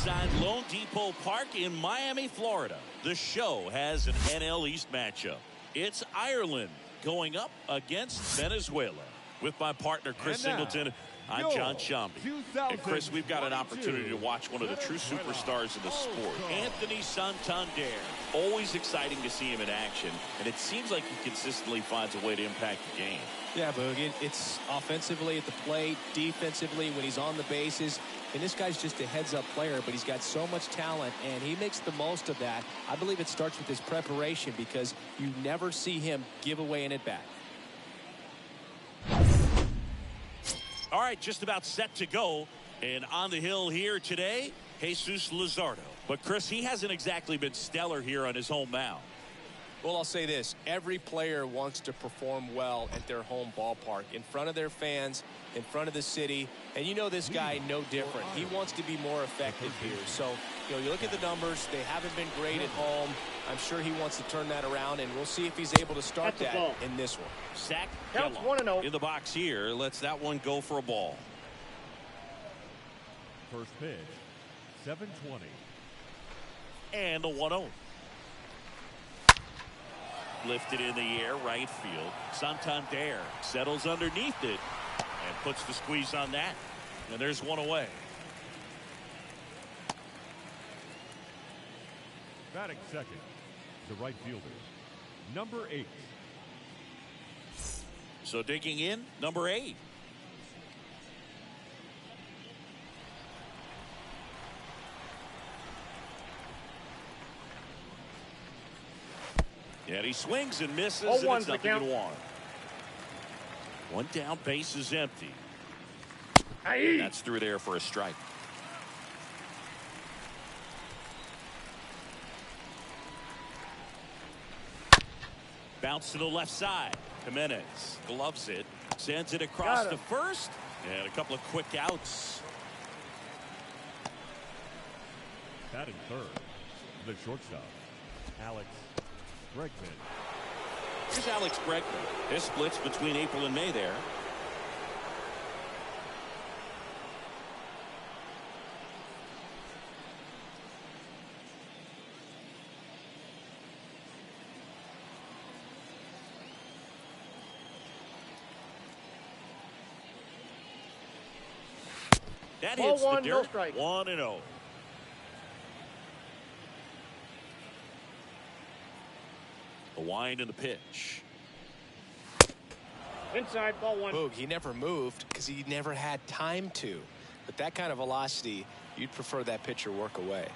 inside Lone Depot Park in Miami, Florida. The show has an NL East matchup. It's Ireland going up against Venezuela. With my partner, Chris Singleton, I'm John Shambi. And Chris, we've got an opportunity to watch one of the true superstars of the sport, Anthony Santander. Always exciting to see him in action, and it seems like he consistently finds a way to impact the game. Yeah, Boog, it's offensively at the plate, defensively when he's on the bases. And this guy's just a heads-up player, but he's got so much talent, and he makes the most of that. I believe it starts with his preparation because you never see him give away an at-bat. All right, just about set to go. And on the hill here today, Jesus Luzardo. But, Chris, he hasn't exactly been stellar here on his home mound. Well, I'll say this. Every player wants to perform well at their home ballpark, in front of their fans, in front of the city. And you know this guy no different. He wants to be more effective here. So, you look at the numbers. They haven't been great at home. I'm sure he wants to turn that around, and we'll see if he's able to start that in this one. Zach Counts 1-0 in the box here. Lets that one go for a ball. First pitch, 7:20. And a 1-0. Lifted in the air, right field. Santander settles underneath it and puts the squeeze on that. And there's one away. Batting second, the right fielder, number 8. So digging in, number 8. And he swings and misses, and it's 0-1. One down, base is empty. And that's through there for a strike. Bounce to the left side. Jimenez gloves it, sends it across to first, and a couple of quick outs. Batting third, the shortstop, Alex Bregman. Here's Alex Bregman. His splits between April and May there. That hits the dirt. 1-0. The wind and the pitch. Inside, ball 1. Boog, he never moved because he never had time to. But that kind of velocity, you'd prefer that pitcher work away.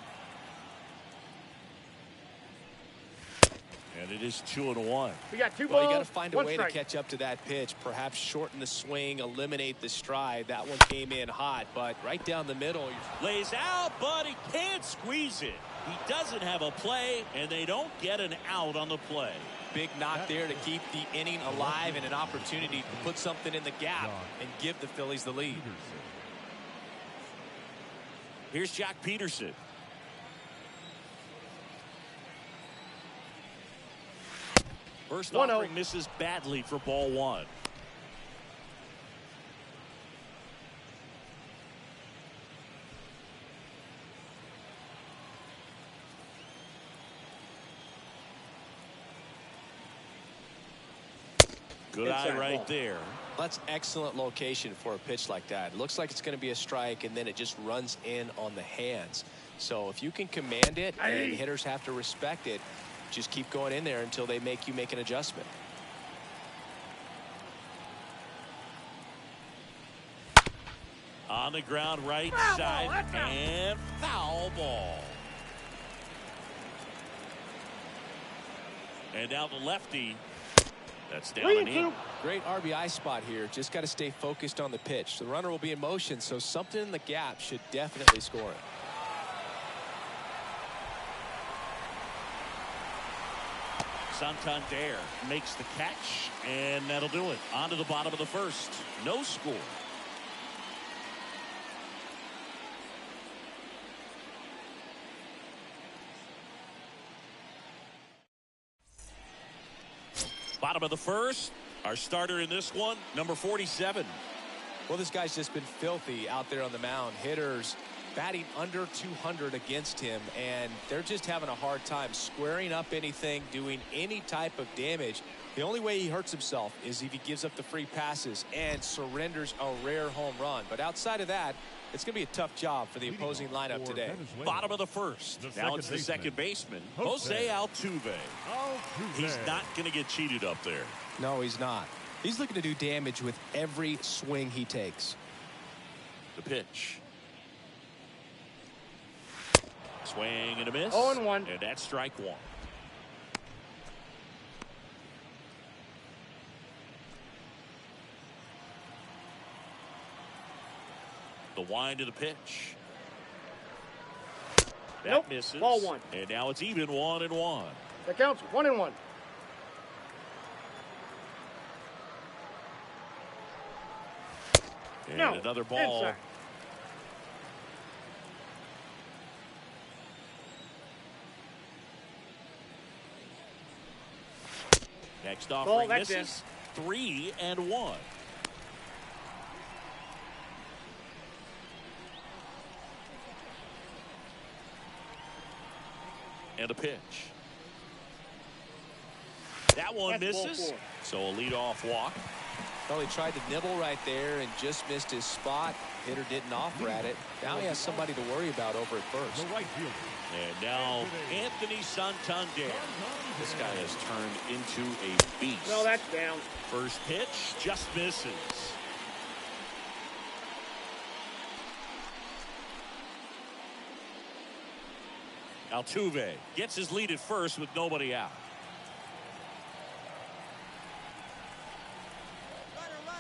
And it is 2-1. We got 2 balls. Well, you got to find a way strike to catch up to that pitch. Perhaps shorten the swing, eliminate the stride. That one came in hot, but right down the middle. Lays out, but he can't squeeze it. He doesn't have a play, and they don't get an out on the play. Big knock there to keep the inning alive and an opportunity to put something in the gap and give the Phillies the lead. Here's Jack Peterson. First offering misses badly for ball 1. Good eye right there. That's excellent location for a pitch like that. It looks like it's going to be a strike, and then it just runs in on the hands. So if you can command it and hitters have to respect it, just keep going in there until they make you make an adjustment. On the ground, right side, and foul ball. And now the lefty. That's down and in. Great RBI spot here. Just got to stay focused on the pitch. The runner will be in motion, so something in the gap should definitely score it. Santander makes the catch, and that'll do it. On to the bottom of the first. No score. Bottom of the first. Our starter in this one, number 47. Well, this guy's just been filthy out there on the mound. Hitters batting under 200 against him, and they're just having a hard time squaring up anything, doing any type of damage. The only way he hurts himself is if he gives up the free passes and surrenders a rare home run. But outside of that, it's going to be a tough job for the opposing lineup today. Bottom of the first. Now it's the second baseman, Jose Altuve. He's not going to get cheated up there. No, he's not. He's looking to do damage with every swing he takes. The pitch. Swing and a miss. 0-1. And that's strike one. The wind of the pitch. That misses. Ball one. And now it's even 1-1. That counts. 1-1. And another ball. Inside. Next offering that's misses. 3-1. And a pitch. That one misses. So a leadoff walk. Well, he tried to nibble right there and just missed his spot. Hitter didn't offer at it. Now he has somebody to worry about over at first. The right fielder. And now Anthony Santander. This guy has turned into a beast. No, that's down. First pitch just misses. Altuve gets his lead at first with nobody out.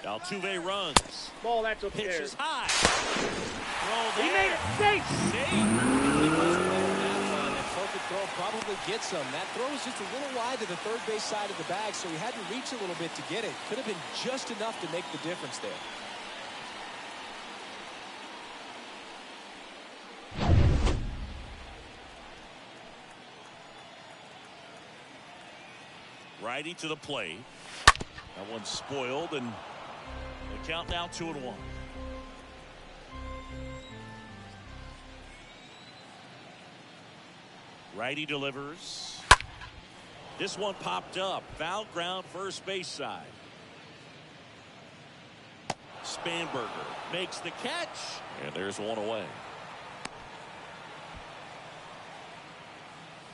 Altuve runs. Ball, that's Pitch upstairs. is high. He made it safe. That perfect throw probably gets him. That throw was just a little wide to the third base side of the bag, so he had to reach a little bit to get it. Could have been just enough to make the difference there. Righty to the plate. That one's spoiled, and the count now 2-1. Righty delivers. This one popped up. Foul ground, first base side. Spanberger makes the catch, and there's one away.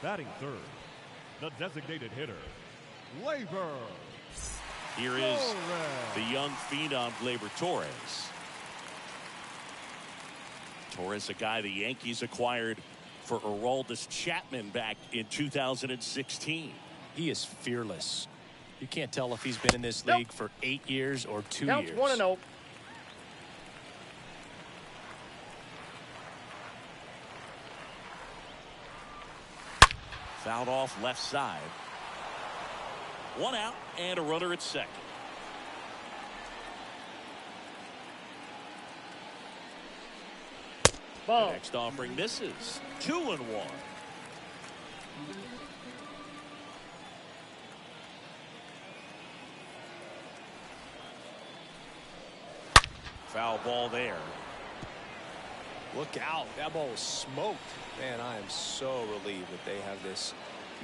Batting third, the designated hitter, Labor. Here is the young phenom, Gleyber Torres. Torres, a guy the Yankees acquired for Aroldis Chapman back in 2016. He is fearless. You can't tell if he's been in this league for 8 years or 2 Counts years. 1-0. Fouled off left side. One out and a runner at second. Ball. The next offering misses. 2-1. Foul ball there. Look out. That ball was smoked. Man, I am so relieved that they have this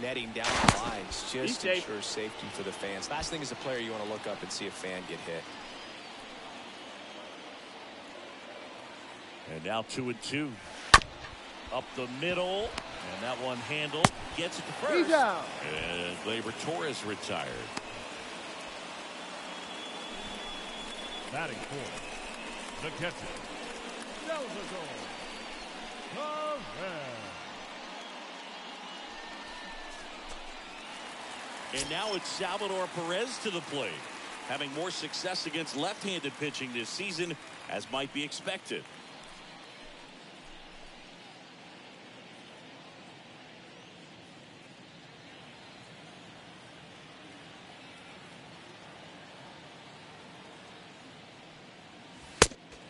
netting down the lines just to ensure safety for the fans. Last thing as a player, you want to look up and see a fan get hit. And now 2-2. Up the middle. And that one handled. Gets it to first. He's out. And Gleyber Torres retired. Batting fourth, the catcher, And now it's Salvador Perez to the plate, having more success against left-handed pitching this season, as might be expected.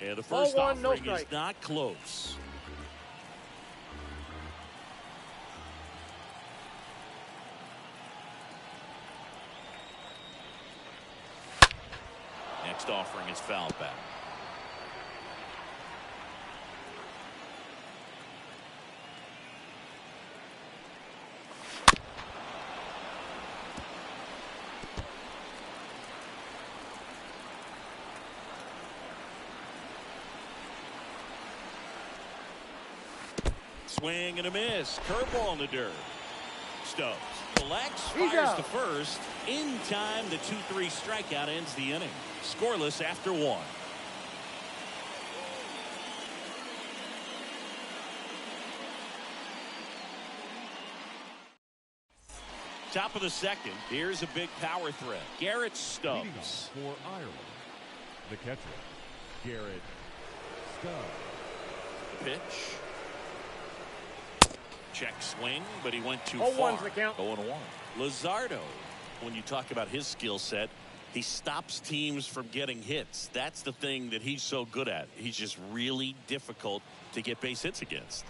And the first offering is not close. Next offering is fouled back. Swing and a miss. Curveball in the dirt. Stubbs collects, fires to first. In time, the 2-3 strikeout ends the inning. Scoreless after 1. Top of the second. Here's a big power threat. Garrett Stubbs. For Ireland, the catcher, Garrett Stubbs. Pitch. Check swing, but he went too far. 0-1. Luzardo, when you talk about his skill set, he stops teams from getting hits. That's the thing that he's so good at. He's just really difficult to get base hits against.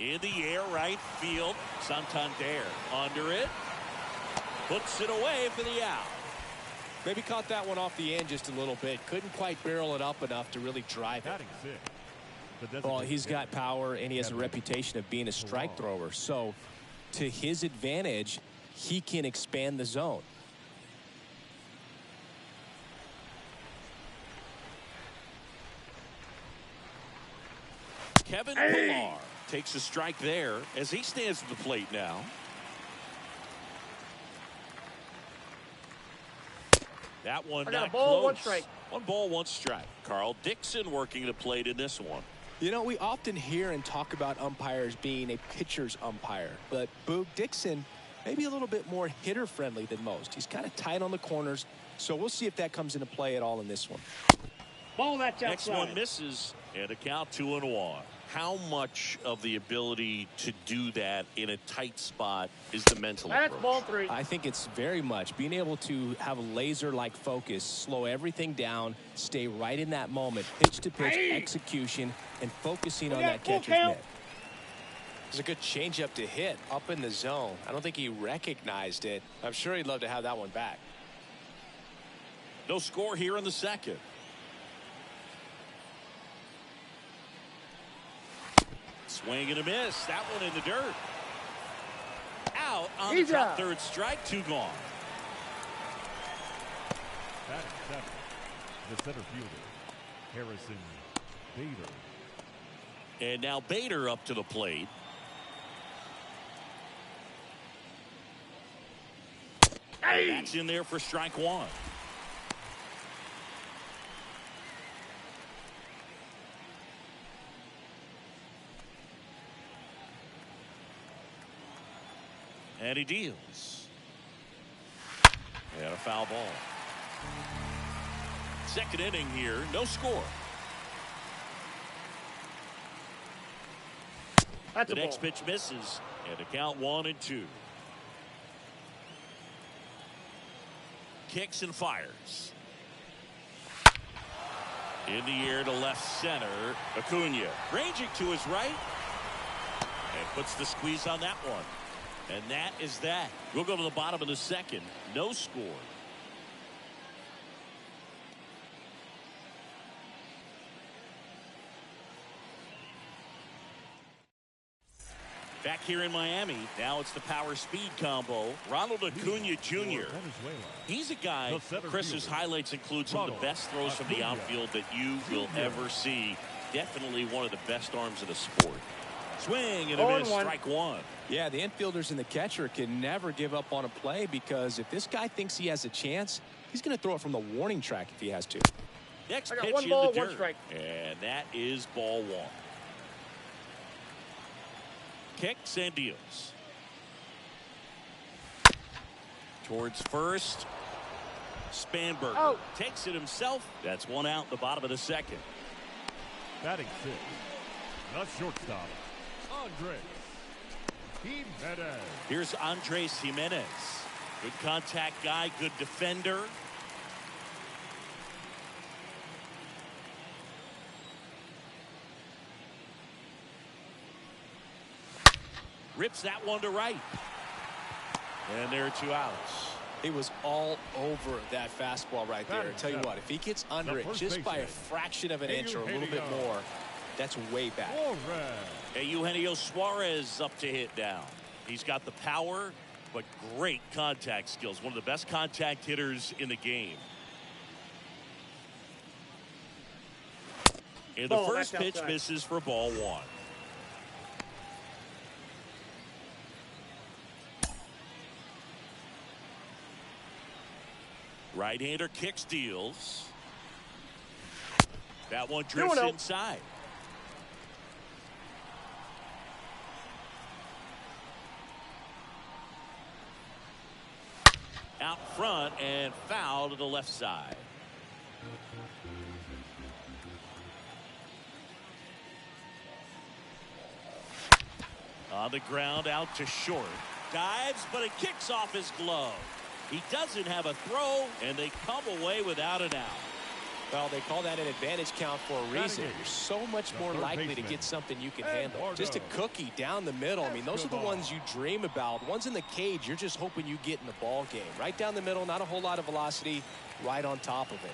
In the air, right field. Santander under it. Puts it away for the out. Maybe caught that one off the end just a little bit. Couldn't quite barrel it up enough to really drive it. Well, he's got power, and he has a reputation of being a strike thrower. So, to his advantage, he can expand the zone. Kevin Pillar takes a strike there as he stands at the plate now. That one not close. 1 strike. 1 ball, 1 strike. Carl Dixon working the plate in this one. You know, we often hear and talk about umpires being a pitcher's umpire, but Boog Dixon maybe a little bit more hitter friendly than most. He's kind of tight on the corners, so we'll see if that comes into play at all in this one. Ball that's Next outside. one misses, and a count 2-1. How much of the ability to do that in a tight spot is the mental That's approach? ball 3. I think it's very much being able to have a laser-like focus, slow everything down, stay right in that moment, pitch-to-pitch execution, and focusing on that catcher's mitt. There's a good changeup to hit up in the zone. I don't think he recognized it. I'm sure he'd love to have that one back. No score here in the second. Swing and a miss. That one in the dirt. Out on the top, 3rd strike. 2 gone. Batting 7, the center fielder, Harrison Bader. And now Bader up to the plate. That's in there for strike 1. And he deals. And a foul ball. Second inning here, no score. The next pitch misses, and a count 1-2. Kicks and fires. In the air to left center, Acuna ranging to his right, and puts the squeeze on that one. And that is that. We'll go to the bottom of the second. No score. Back here in Miami, now it's the power speed combo. Ronald Acuna Jr. He's a guy, Chris's highlights include some of the best throws from the outfield that you will ever see. Definitely one of the best arms of the sport. Swing and a miss, strike 1. Yeah, the infielders and the catcher can never give up on a play, because if this guy thinks he has a chance, he's going to throw it from the warning track if he has to. Next pitch 1 in ball, the dirt. 1 strike. And that is ball 1. Kicks and deals. Towards first. Spanberger takes it himself. That's 1 out in the bottom of the second. Batting 6, the shortstop, Andres Jimenez. Here's Andres Jimenez. Good contact guy, good defender. Rips that one to right. And there are 2 outs. He was all over that fastball right there. I tell you what, if he gets under it just by a fraction of an inch or a little bit more, that's way back. Hey, Eugenio Suarez up to hit now. He's got the power, but great contact skills. One of the best contact hitters in the game. And the first pitch misses for ball one. Right-hander kicks, deals. That one drifts inside. Out front and foul to the left side. On the ground, out to short. Dives, but it kicks off his glove. He doesn't have a throw, and they come away without an out. Well, they call that an advantage count for a reason. You're so much more likely to get something you can handle. Just a cookie down the middle. I mean, those are the ones you dream about. Ones in the cage, you're just hoping you get in the ball game. Right down the middle, not a whole lot of velocity, right on top of it.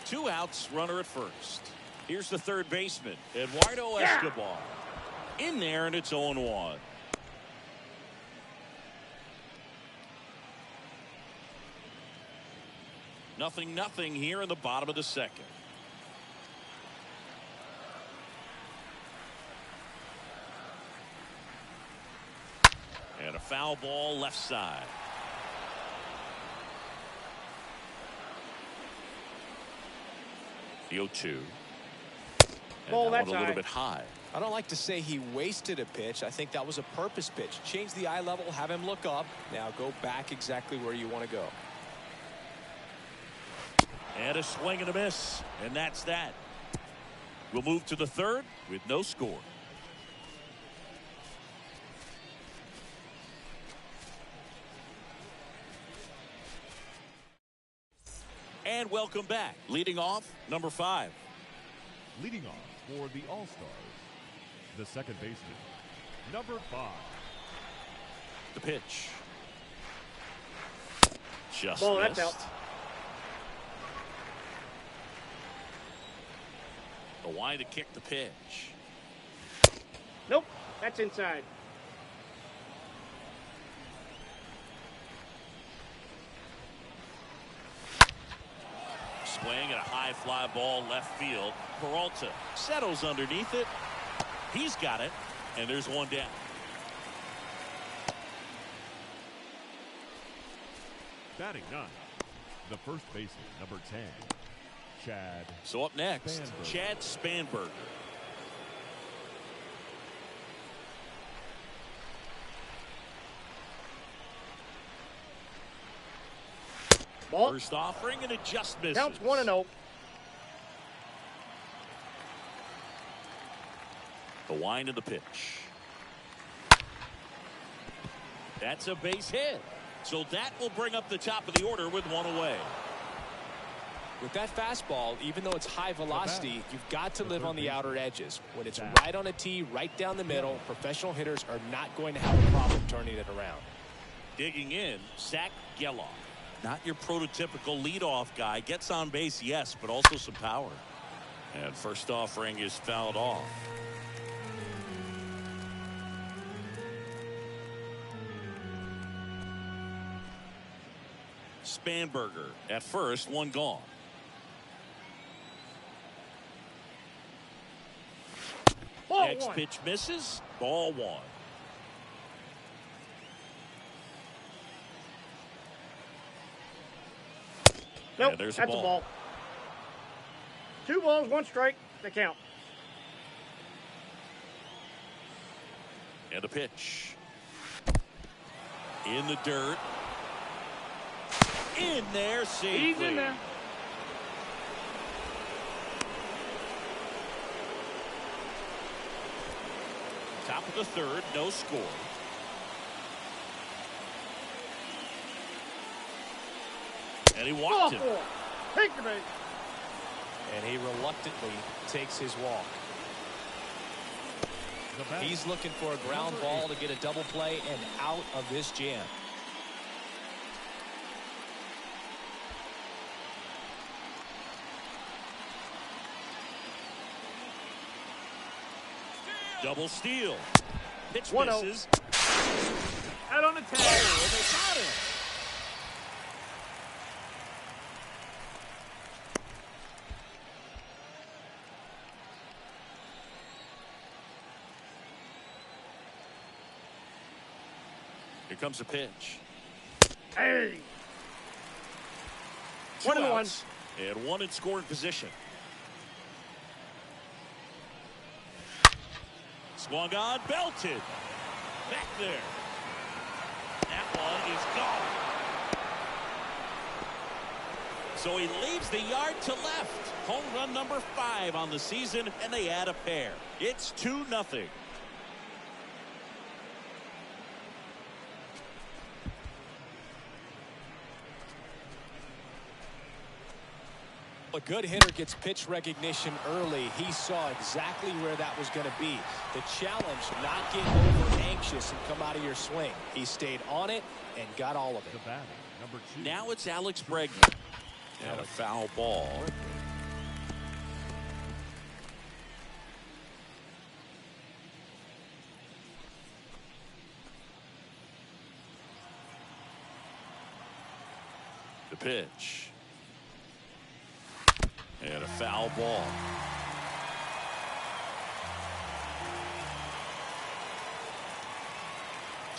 2 outs, runner at first. Here's the third baseman, Eduardo Escobar. In there, and it's 0-1. Nothing here in the bottom of the second. And a foul ball left side. The 0-2. Ball that that's one a little bit high. I don't like to say he wasted a pitch. I think that was a purpose pitch. Change the eye level, have him look up. Now go back exactly where you want to go. And a swing and a miss. And that's that. We'll move to the third with no score. And welcome back. Leading off, number 5. Leading off for the All-Stars, the second baseman, number 5. The pitch. Just Ball, missed. that's out. The wide to kick the pitch. Nope, that's inside. Swing and a high fly ball left field. Peralta settles underneath it. He's got it, and there's one down. Batting 9, the first baseman, number 10, Chad. So up next, Spanberger. Chad Spanberger. Ball. First offering, and it just misses. Counts 1-0. The wind of the pitch. That's a base hit. So that will bring up the top of the order with one away. With that fastball, even though it's high velocity, you've got to live on the outer edges. When it's right on a tee, right down the middle, professional hitters are not going to have a problem turning it around. Digging in, Zach Geloff. Not your prototypical leadoff guy. Gets on base, yes, but also some power. And first offering is fouled off. Spanberger at first, one gone. Ball Next 1. pitch misses. Ball 1. Nope, And there's that's a a ball. ball. 2 balls, 1 strike. They count. And the pitch. In the dirt. In there safely. He's in there. Top of the third, no score. And he Ball walked him. 4. Take the base. And he reluctantly takes his walk. The bat, He's looking for a ground ball to get a double play and out of this jam. Double steal. Pitch 1-0. misses. Out on the tag. Oh, and they got him. Here comes a pitch. Hey. 2 1-1. outs, and 1 in scoring position. Swung on, belted. Back there. That one is gone. So he leaves the yard to left. Home run number 5 on the season, and they add a pair. It's 2-0. A good hitter gets pitch recognition early. He saw exactly where that was going to be. The challenge, not get over anxious and come out of your swing. He stayed on it and got all of it. The batting, number 2. Now it's Alex Bregman. And a foul ball. The pitch. And a foul ball.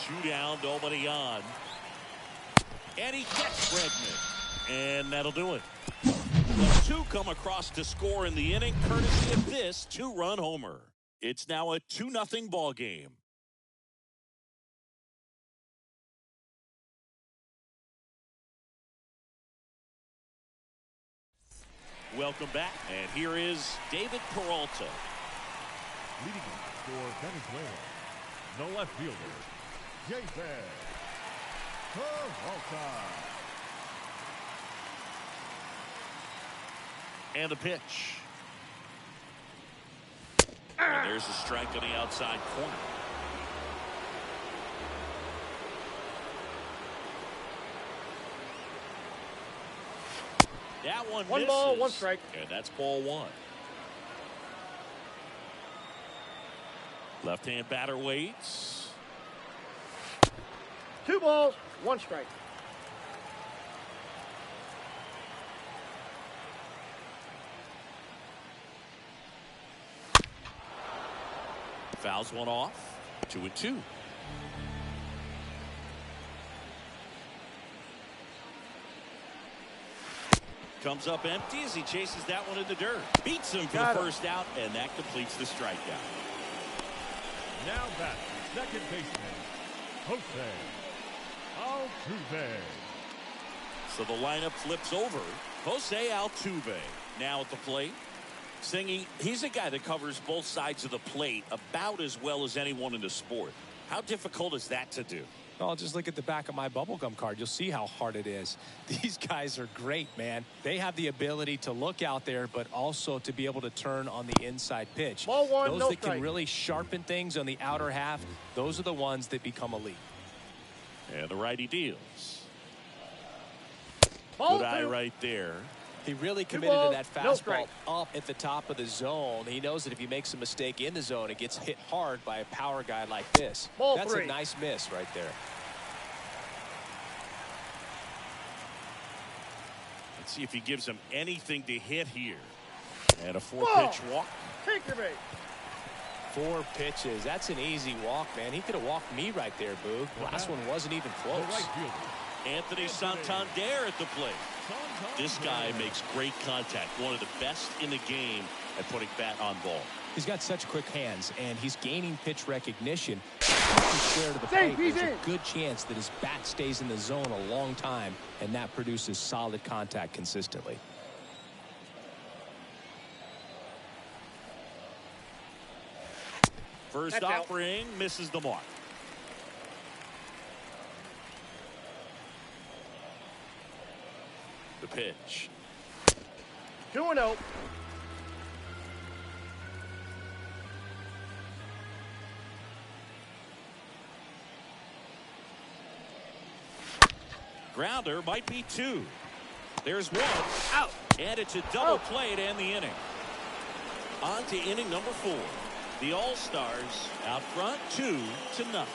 Two down, nobody on. And he gets Bregman. And that'll do it. The 2 come across to score in the inning, courtesy of this 2-run homer. It's now a 2-0 ball game. Welcome back, and here is David Peralta. Leading off for Venezuela, the left fielder, David Peralta. And a pitch. And there's a strike on the outside corner. That one misses. 1 ball, 1 strike. And that's ball 1. Left-hand batter waits. 2 balls, 1 strike. Fouls one off. 2-2. Comes up empty as he chases that one in the dirt. Beats him for the first out, and that completes the strikeout. Now back to second baseman, Jose Altuve. So the lineup flips over. Jose Altuve now at the plate. Singy, he's a guy that covers both sides of the plate about as well as anyone in the sport. How difficult is that to do? Oh, just look at the back of my bubblegum card. You'll see how hard it is. These guys are great, man. They have the ability to look out there, but also to be able to turn on the inside pitch. Ball 1, those no that strike. can really sharpen things on the outer half, those are the ones that become elite. And the righty deals. Ball Good eye 2. right there. He really committed to that no fastball strike. up at the top of the zone. He knows that if he makes a mistake in the zone, it gets hit hard by a power guy like this. Ball That's 3. a nice miss right there. Let's see if he gives him anything to hit here. And a 4-pitch walk. Take your bait. 4 pitches. That's an easy walk, man. He could have walked me right there, Boo. Last one wasn't even The close. right fielder, Anthony Santander at the plate. This guy makes great contact. One of the best in the game at putting bat on ball. He's got such quick hands, and he's gaining pitch recognition. If he can square to the plate, he's there's in. a good chance that his bat stays in the zone a long time, and that produces solid contact consistently. First That's out. offering misses the mark. The pitch. 2-0. Grounder might be 2. There's 1. Out. And it's a double play to end the inning. On to inning number 4. The All-Stars out front 2-0.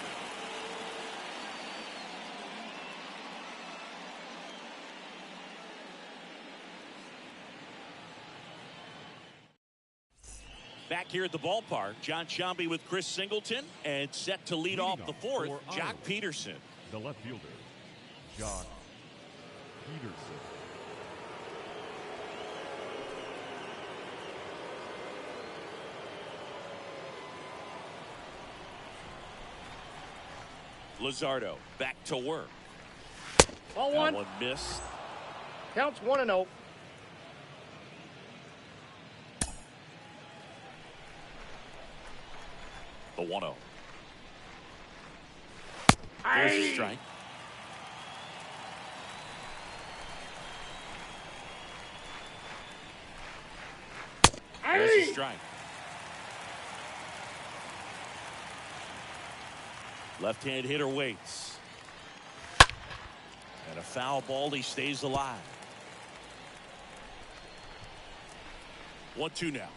Back here at the ballpark, John Shambi with Chris Singleton, and set to lead Leading off the off 4th, for Jock Ireland. Peterson. The left fielder, Jock Peterson. Luzardo back to work. Ball That one. one missed. Counts 1-0. The 1-0. There's a strike. There's a strike. Left-hand hitter waits. And a foul ball, he stays alive. 1-2 now.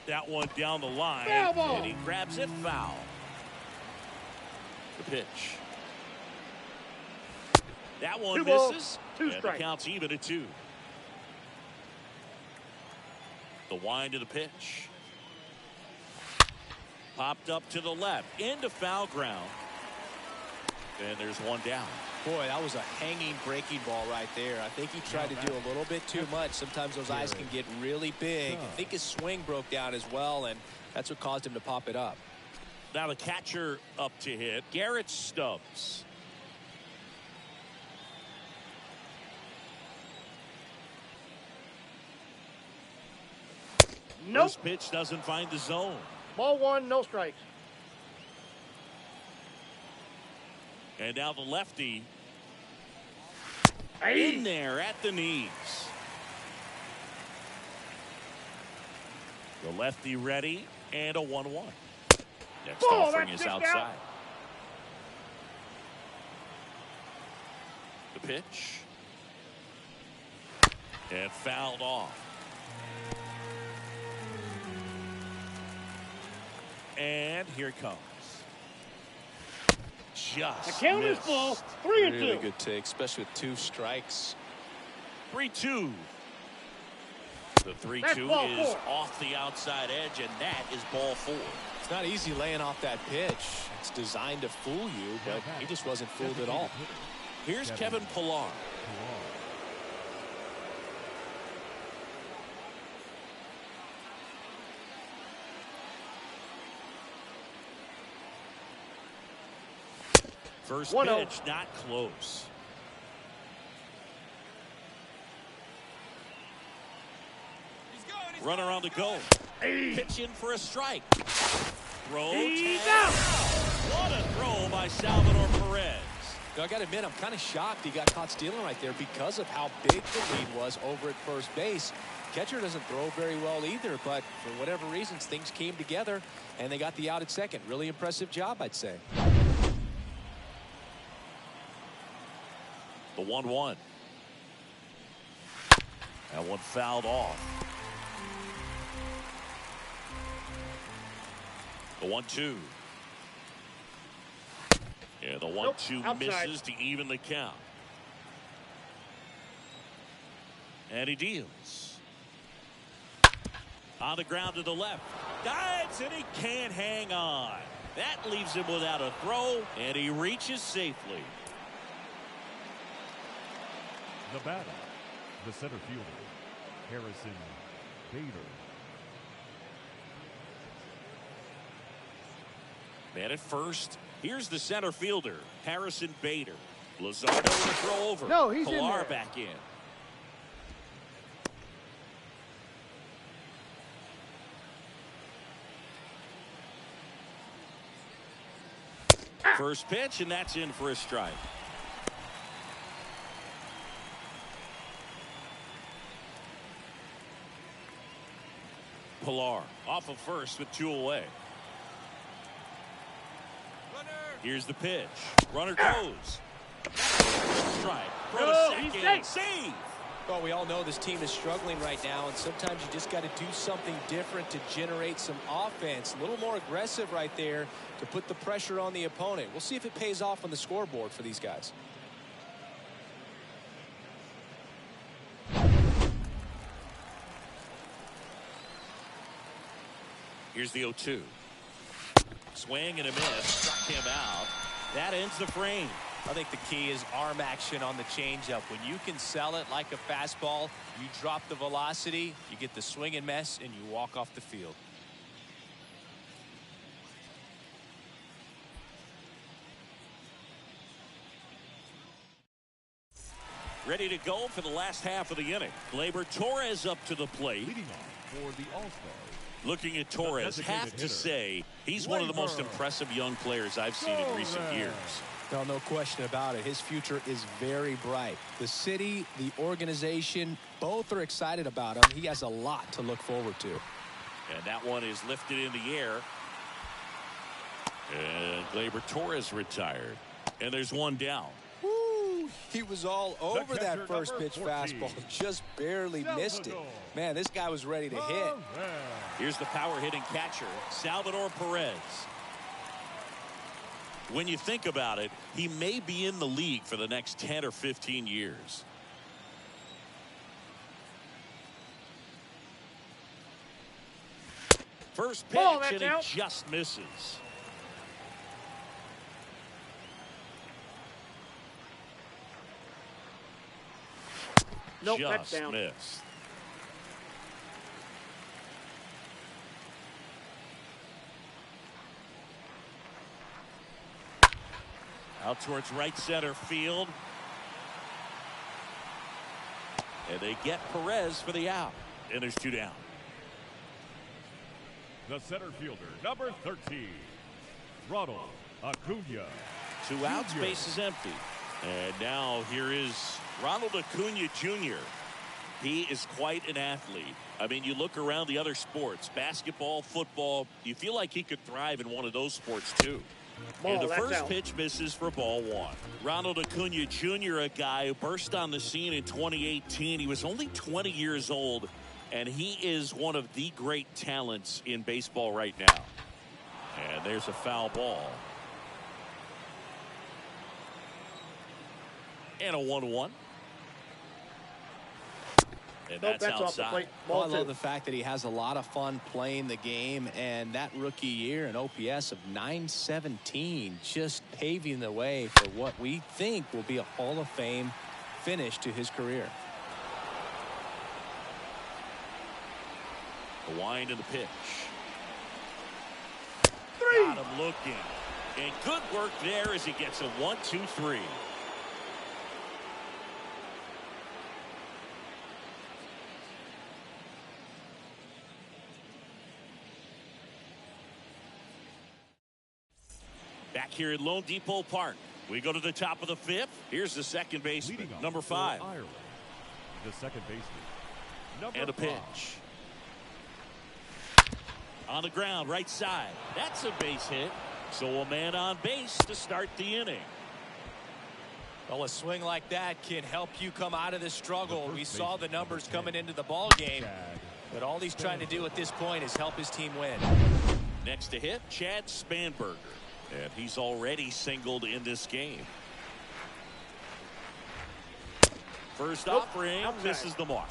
That one down the line, Foul ball. and he grabs it foul. The pitch. That one 2 balls, misses. 2 And the strikes. count's even at 2. The wind of the pitch. Popped up to the left, into foul ground. And there's one down. Boy, that was a hanging breaking ball right there. I think he tried to do a little bit too much. Sometimes those eyes can get really big. I think his swing broke down as well, and that's what caused him to pop it up. Now the catcher up to hit, Garrett Stubbs. Nope. First pitch doesn't find the zone. Ball one, no strikes. And now the lefty Hey. in there at the knees. The lefty ready, and a 1-1. Next Ball, offering that's is just outside. out. The pitch. And fouled off. And here it comes. Just The count is missed. full. 3-2. Really good take, especially with 2 strikes. 3-2. The 3-2 That's ball is 4. off the outside edge, and that is ball 4. It's not easy laying off that pitch. It's designed to fool you, but he just wasn't fooled at all. Here's Kevin Pillar. First 1-0. pitch, not close. Runner on the go. Hey. Pitch in for a strike. Throw. He's tag. out. What a throw by Salvador Perez. I got to admit, I'm kind of shocked he got caught stealing right there because of how big the lead was over at first base. Catcher doesn't throw very well either, but for whatever reasons, things came together, and they got the out at second. Really impressive job, I'd say. The 1-1. That one fouled off. The 1-2. Yeah, the 1-2 outside. misses to even the count. And he deals. On the ground to the left. Dives, and he can't hang on. That leaves him without a throw, and he reaches safely. The batter, the center fielder, Harrison Bader. Man at first. Here's the center fielder, Harrison Bader. Luzardo with a throw over. No, he's in Pillar there. back in. First pitch, and that's in for a strike. Pillar off of first with 2 away. Here's the pitch. Runner goes. Strike. Throw to No, second. he's safe. Save. Well, we all know this team is struggling right now, and sometimes you just got to do something different to generate some offense. A little more aggressive right there to put the pressure on the opponent. We'll see if it pays off on the scoreboard for these guys. Here's the 0-2. Swing and a miss. Struck him out. That ends the frame. I think the key is arm action on the changeup. When you can sell it like a fastball, you drop the velocity, you get the swing and miss, and you walk off the field. Ready to go for the last half of the inning. Gleyber Torres up to the plate. Leading off for the All-Stars. Looking at Torres, have to say he's one of the most impressive young players I've seen in recent years. Well, no question about it. His future is very bright. The city, the organization, both are excited about him. He has a lot to look forward to. And that one is lifted in the air. And Gleyber Torres retired. And there's one down. Woo! He was all over that first pitch fastball. Just barely missed it. Man, this guy was ready to hit. Here's the power hitting catcher, Salvador Perez. When you think about it, he may be in the league for the next 10 or 15 years. First pitch, and he just misses. Nope, just that's down. missed. Out towards right center field. And they get Perez for the out. And there's two down. The center fielder, number 13, Ronald Acuna. 2 outs, base is empty. And now here is Ronald Acuna Jr. He is quite an athlete. I mean, you look around the other sports, basketball, football, you feel like he could thrive in one of those sports too. And the first pitch misses for ball 1. Ronald Acuna Jr., a guy who burst on the scene in 2018. He was only 20 years old, and he is one of the great talents in baseball right now. And there's a foul ball. And a 1-1. And that's outside. Off the plate. I love the fact that he has a lot of fun playing the game, and that rookie year, an OPS of 917, just paving the way for what we think will be a Hall of Fame finish to his career. The wind and the pitch. 3. Got him looking. And good work there as he gets a 1-2-3. Back here at Lone Depot Park, we go to the top of the 5th. Here's the second baseman, number 5. Ireland, the second baseman, number and a 5. pitch. On the ground, right side. That's a base hit. So a man on base to start the inning. Well, a swing like that can help you come out of this struggle. We saw the numbers coming into the ball game, but all he's trying to do at this point is help his team win. Next to hit, Chad Spanberger. And he's already singled in this game. First offering misses the mark.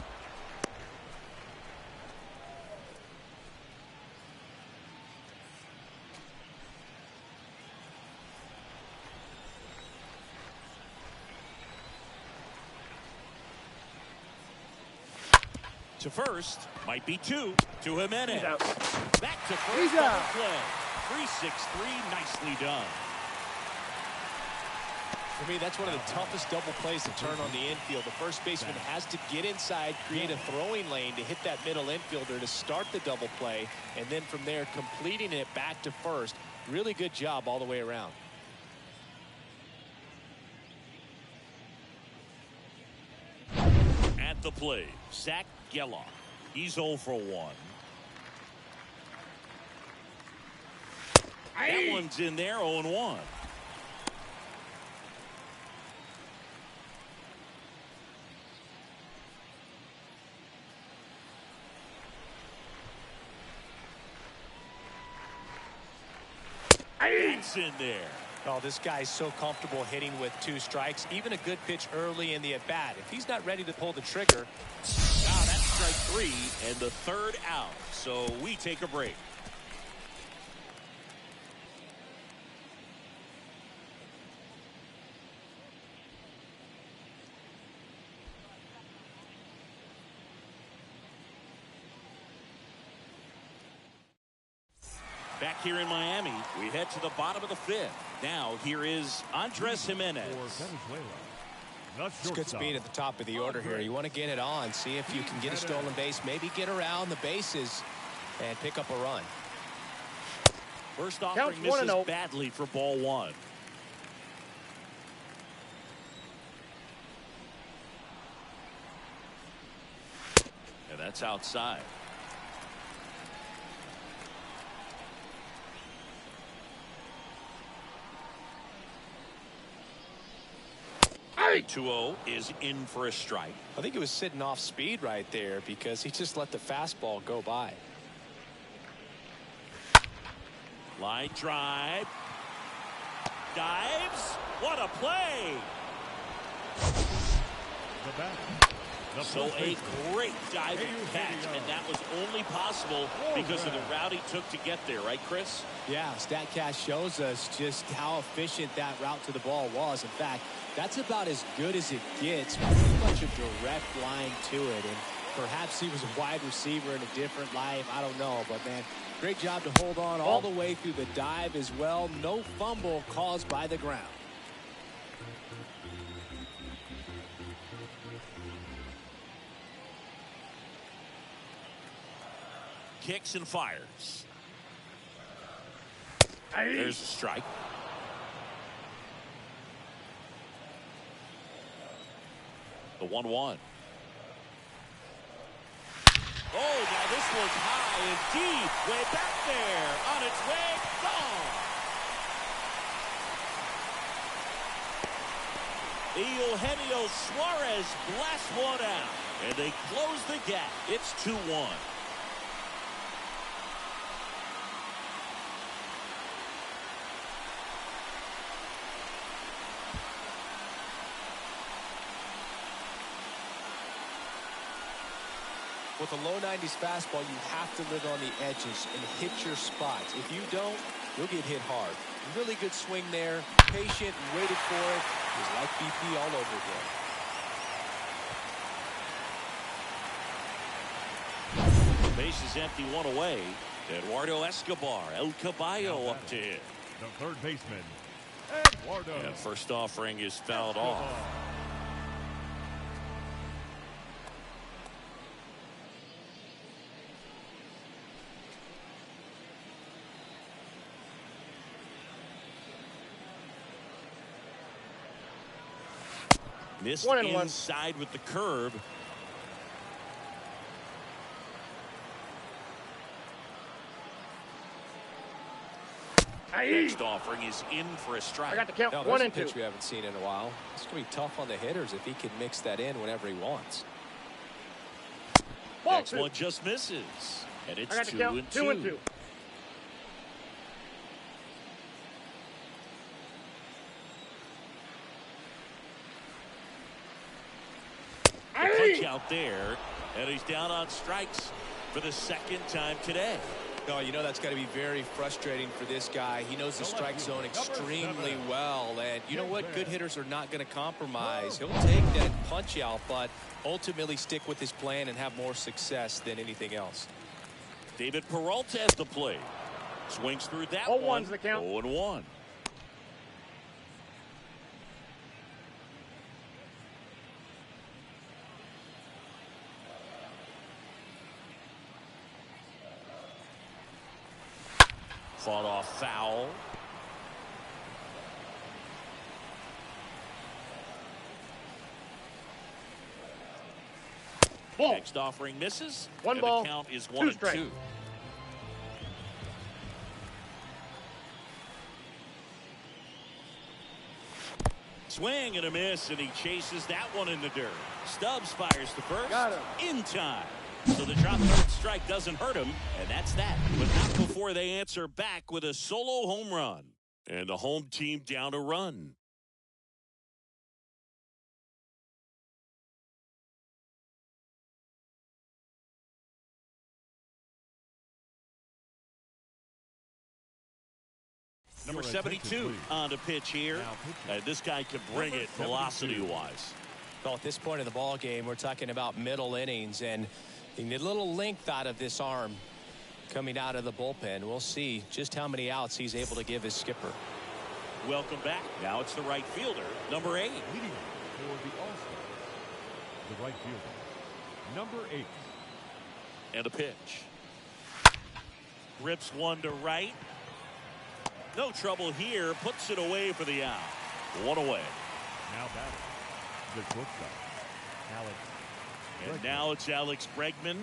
To first, might be 2 to Jimenez. Back to first, double play. 3-6-3, nicely done. For me, that's one of the toughest double plays to turn on the infield. The first baseman has to get inside, create a throwing lane to hit that middle infielder to start the double play, and then from there completing it back to first. Really good job all the way around. At the plate, Zach Geloff. He's 0 for 1. That one's in there, 0-1. It's in there. Oh, this guy's so comfortable hitting with 2 strikes. Even a good pitch early in the at-bat. If he's not ready to pull the trigger. That's strike 3 and the 3rd out. So we take a break. Back here in Miami, we head to the bottom of the fifth. Now, here is Andres Jimenez. For Venezuela, the It's good speed at the top of the order here. You want to get it on, see if you can get a stolen base, maybe get around the bases and pick up a run. First offering misses badly for ball one. And that's outside. Hey! 2-0 is in for a strike. I think it was sitting off speed right there because he just let the fastball go by. Line drive. Dives. What a play. the bat. So a great diving catch, and that was only possible because of the route he took to get there, right, Chris? Yeah, StatCast shows us just how efficient that route to the ball was. In fact, that's about as good as it gets. Pretty much a direct line to it, and perhaps he was a wide receiver in a different life. I don't know, but man, great job to hold on all the way through the dive as well. No fumble caused by the ground. Kicks and fires. There's a strike. The 1-1. Oh, now this was high and deep. Way back there. On its way. Gone. Eugenio Suarez blasts one out. And they close the gap. It's 2-1. With a low 90s fastball, you have to live on the edges and hit your spots. If you don't, you'll get hit hard. Really good swing there. Patient, waited for it. It was like BP all over again. Base is empty, one away. Eduardo Escobar, El Caballo up to hit. The third baseman, Eduardo. And first offering is fouled off. Missed inside with the curve. Next offering is in for a strike. I got the count. No, 1 and 2. Pitch we haven't seen in a while. It's going to be tough on the hitters if he can mix that in whenever he wants. Next one just misses. And it's 2 and 2. 2 and 2. Punch out there, and he's down on strikes for the second time today. Oh, you know that's got to be very frustrating for this guy. He knows the strike zone extremely well, and you know what? Good hitters are not going to compromise. He'll take that punch out, but ultimately stick with his plan and have more success than anything else. David Peralta has the play. Swings through that one. 0-1's the count. 0-1. Fought off foul. Ball. Next offering misses. One and ball. The count is 1 and 2. Swing and a miss, and he chases that one in the dirt. Stubbs fires the first. Got him. In time. So the drop third strike doesn't hurt him, and that's that. But not before they answer back with a solo home run. And the home team down a run. Number 72 on the pitch here. This guy can bring it velocity-wise. Well, at this point in the ball game, we're talking about middle innings, and you need a little length out of this arm. coming out of the bullpen. We'll see just how many outs he's able to give his skipper. Welcome back. Now it's the right fielder, number 8. Leading off for the All-Stars, the right fielder, number 8. And a pitch. Rips one to right. No trouble here. Puts it away for the out. One away. Now batting, the shortstop, Alex. And now it's Alex Bregman.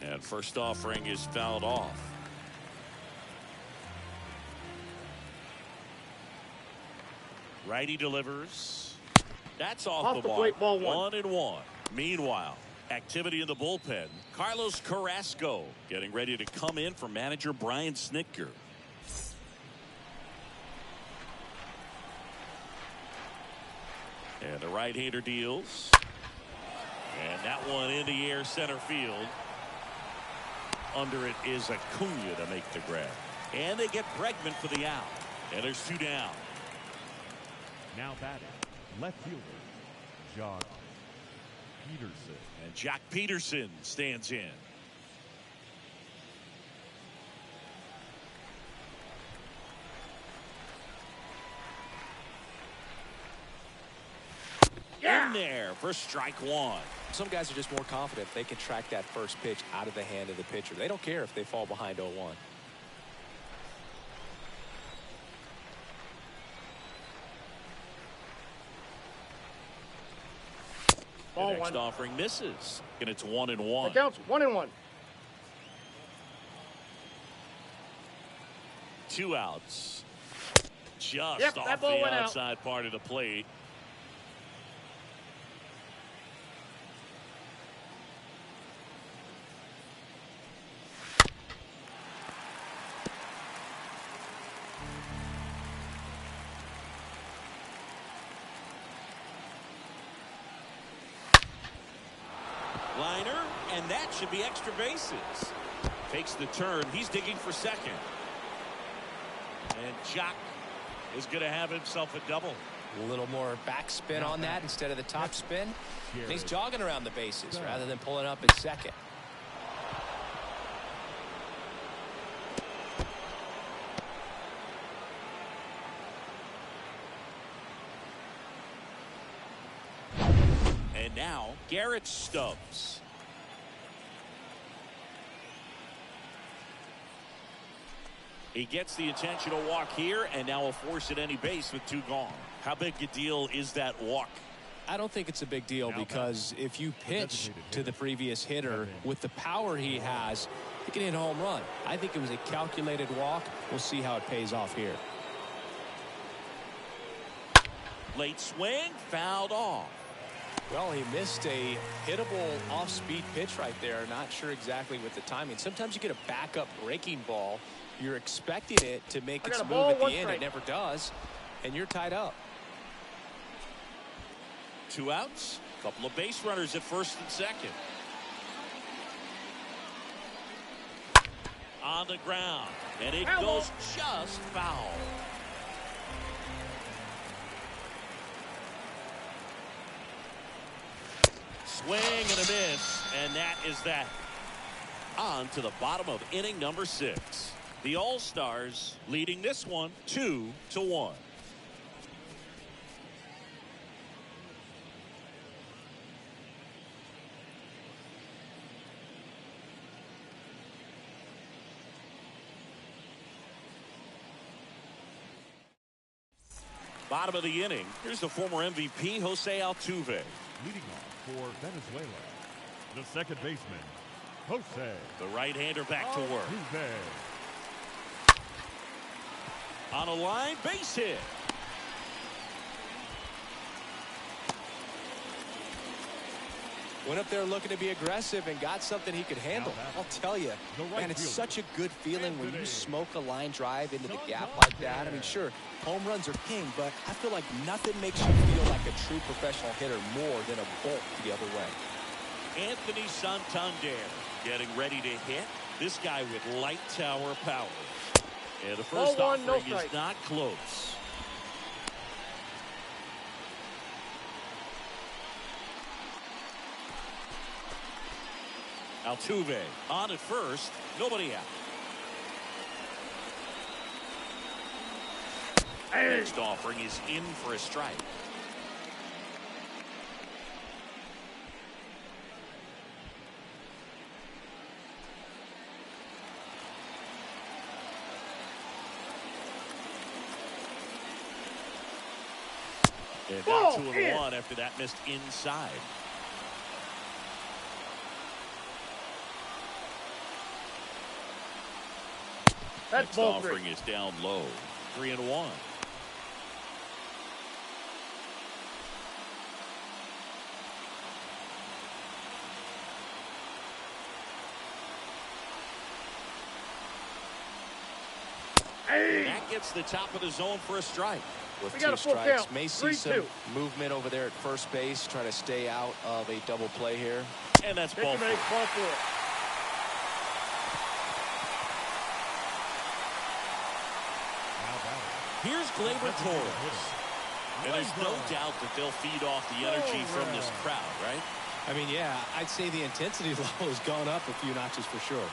And first offering is fouled off. Righty delivers. That's off the plate, ball 1 and 1. Meanwhile, activity in the bullpen. Carlos Carrasco getting ready to come in for manager Brian Snitker. And the right-hander deals. And that one in the air center field. Under it is Acuna to make the grab. And they get Bregman for the out. And there's 2 down. Now batting, left fielder, Jock Peterson. And Jock Peterson stands in. In there for strike 1. Some guys are just more confident they can track that first pitch out of the hand of the pitcher. They don't care if they fall behind 0-1. The next offering misses. And it's 1 and 1. It counts 1 and 1. 2 outs. Just that off ball the went out. outside part of the plate. Liner, and that should be extra bases. Takes the turn. He's digging for second. And Jock is going to have himself a double. A little more backspin on that instead of the top spin. And he's jogging around the bases rather than pulling up at second. And now Garrett Stubbs. He gets the intentional walk here, and now a force at any base with 2 gone. How big a deal is that walk? I don't think it's a big deal because if you pitch to the previous hitter with the power he has, he can hit a home run. I think it was a calculated walk. We'll see how it pays off here. Late swing, fouled off. Well, he missed a hittable off-speed pitch right there. Not sure exactly with the timing. Sometimes you get a backup breaking ball. You're expecting it to make its move at the end. It never does, and you're tied up. 2 outs, a couple of base runners at first and second. On the ground, and it goes just foul. Swing and a miss, and that is that. On to the bottom of inning number 6. The All-Stars leading this one 2-1. Bottom of the inning. Here's the former MVP, Jose Altuve. Leading off for Venezuela, the second baseman, Jose. The right-hander back to work. Altuve. On a line, base hit. Went up there looking to be aggressive and got something he could handle. I'll tell you, man, it's such a good feeling when you smoke a line drive into the gap like that. I mean, sure, home runs are king, but I feel like nothing makes you feel like a true professional hitter more than a bolt the other way. Anthony Santander getting ready to hit. This guy with light tower power. And the first offering is not close. Altuve on at first, nobody out. Next offering is in for a strike. And now 2-1 after that missed inside. That's Next offering is down low. 3-1. That gets the top of the zone for a strike. With we got 2 a full strikes, count. may see 3-2. some movement over there at first base, trying to stay out of a double play here. And that's ball four. Ball four. Here's Gleyber Torres. And there's no doubt that they'll feed off the energy from this crowd, right? I mean, yeah, I'd say the intensity level has gone up a few notches for sure.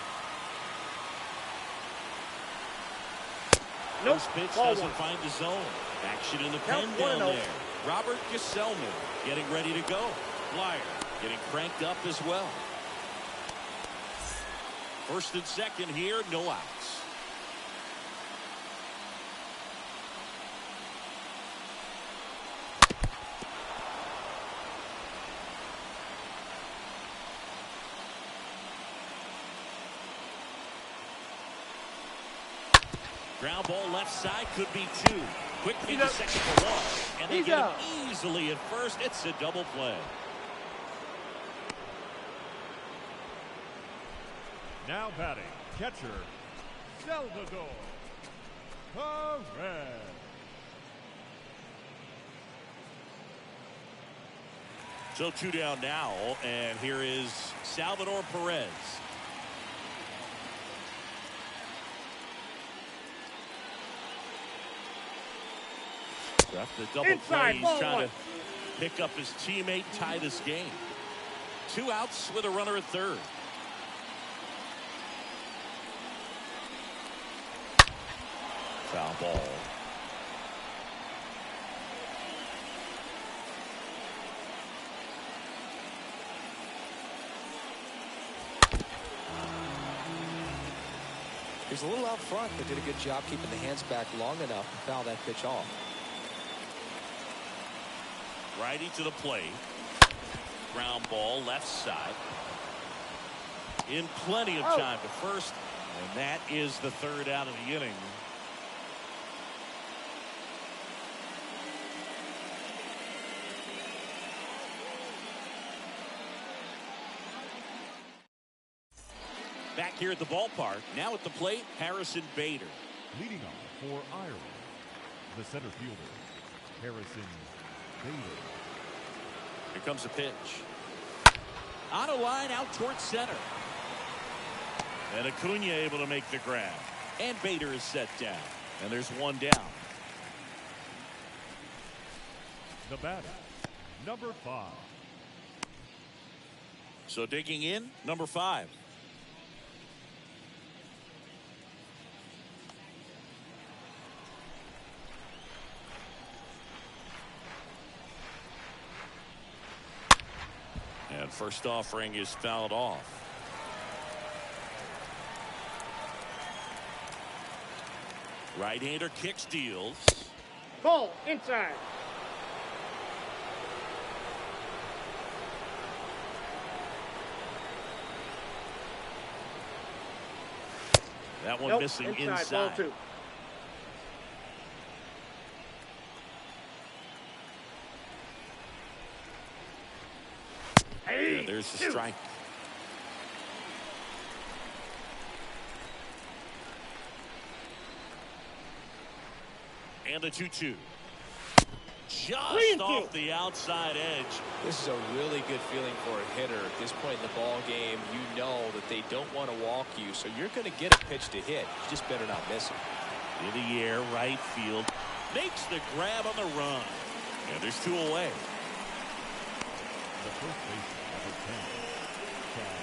Nope. First pitch Ball doesn't one. find the zone. Action in the Count pen down 1-0. there. Robert Gesellman getting ready to go. Flyer getting cranked up as well. First and second here, no outs. Ground ball left side, could be 2. Quickly to second for 1. And they get him easily at first. It's a double play. Now batting, catcher, Salvador Perez. So 2 down now, and here is Salvador Perez. The double play, he's trying to pick up his teammate, tie this game. 2 outs with a runner at third. Foul ball. He's a little out front, but did a good job keeping the hands back long enough to foul that pitch off. Righty to the plate. Ground ball left side. In plenty of time to first. And that is the 3rd out of the inning. Back here at the ballpark. Now at the plate, Harrison Bader. Leading off for Ireland, the center fielder, Harrison Bader. Here comes the pitch. On a line out towards center. And Acuna able to make the grab. And Bader is set down. And there's 1 down. The batter, number 5. So digging in, number 5. And first offering is fouled off. Right-hander kicks, deals. Ball inside. That one missing inside. Ball 2. And there's the strike. And the 2-2. Just off the outside edge. This is a really good feeling for a hitter at this point in the ball game. You know that they don't want to walk you, so you're going to get a pitch to hit. You just better not miss it. In the air, right field. Makes the grab on the run. And there's 2 away. The first baseman, number 10, Chad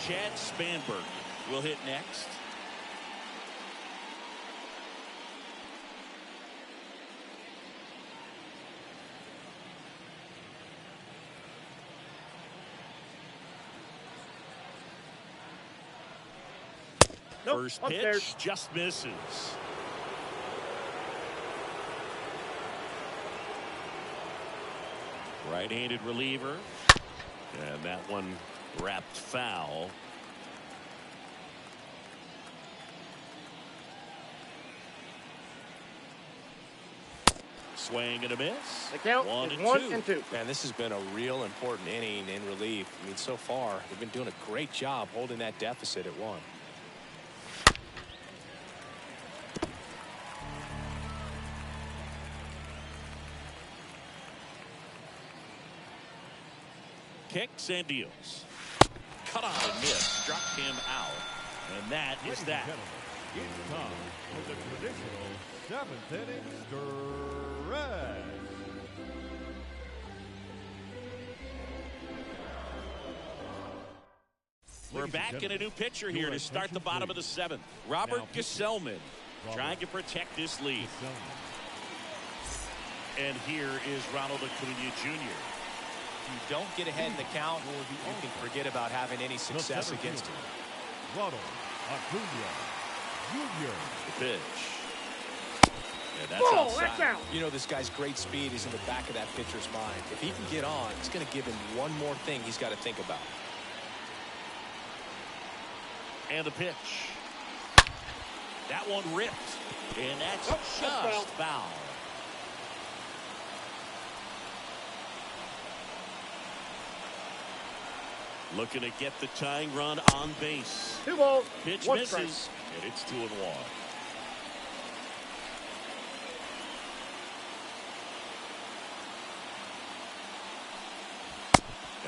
Chad Spanberg will hit next. Nope, First upstairs. pitch just misses. Right-handed reliever. And that one wrapped foul. Swing and a miss. The count is 1 and 2. Man, this has been a real important inning in relief. I mean, so far, they've been doing a great job holding that deficit at 1. Kicks and deals. Cut on and miss. Struck him out. And that is that. It's time for the traditional 7th inning stretch. We're back in a new pitcher here to start the bottom of the 7th. Robert Gesellman trying to protect this lead. And here is Ronald Acuna Jr. If you don't get ahead in the count, you can forget about having any success against him. Ronald Acuna Jr. The pitch. Yeah, that's Ball, outside. that's out. You know, this guy's great speed is in the back of that pitcher's mind. If he can get on, it's going to give him one more thing he's got to think about. And the pitch. That one ripped. And that's just foul. Looking to get the tying run on base. 2 balls, Pitch 1 misses. strike. And it's 2-1.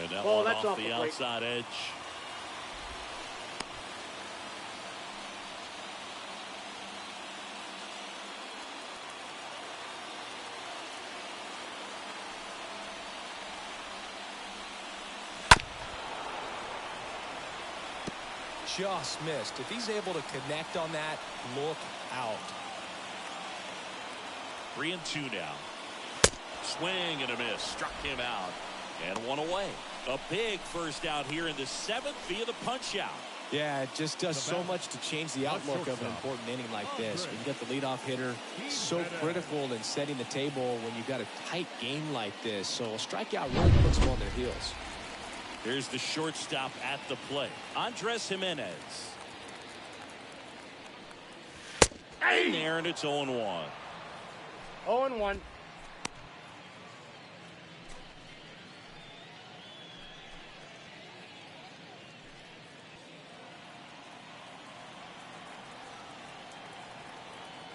And that one that's off off the the plate. outside edge. Just missed. If he's able to connect on that, look out. 3-2 now. Swing and a miss. Struck him out. And 1 away. A big first out here in the 7th via the punch out. Yeah, it just does so much to change the outlook of an important inning like this. When you get the leadoff hitter, so critical in setting the table when you've got a tight game like this. So a strikeout really puts them on their heels. Here's the shortstop at the plate. Andres Jimenez. In there, and it's 0-1. 0-1.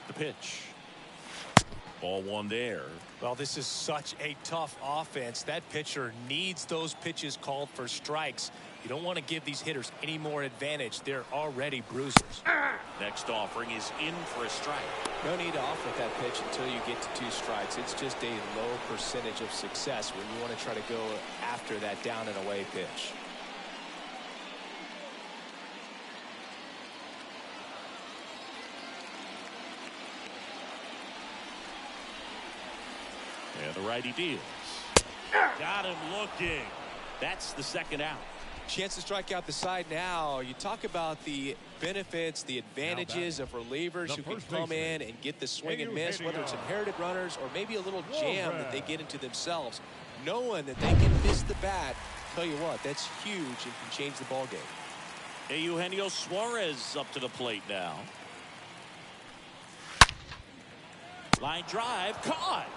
The pitch. Ball 1 there. Well, this is such a tough offense. That pitcher needs those pitches called for strikes. You don't want to give these hitters any more advantage. They're already bruisers. Next offering is in for a strike. No need to offer that pitch until you get to 2 strikes. It's just a low percentage of success when you want to try to go after that down and away pitch. And the righty deals. Got him looking. That's the 2nd out. Chance to strike out the side now. You talk about the benefits, the advantages of relievers who can come in and get the swing and miss, whether it's inherited runners or maybe a little jam that they get into themselves. Knowing that they can miss the bat, tell you what, that's huge and can change the ball game. Eugenio Suarez up to the plate now. Line drive, caught.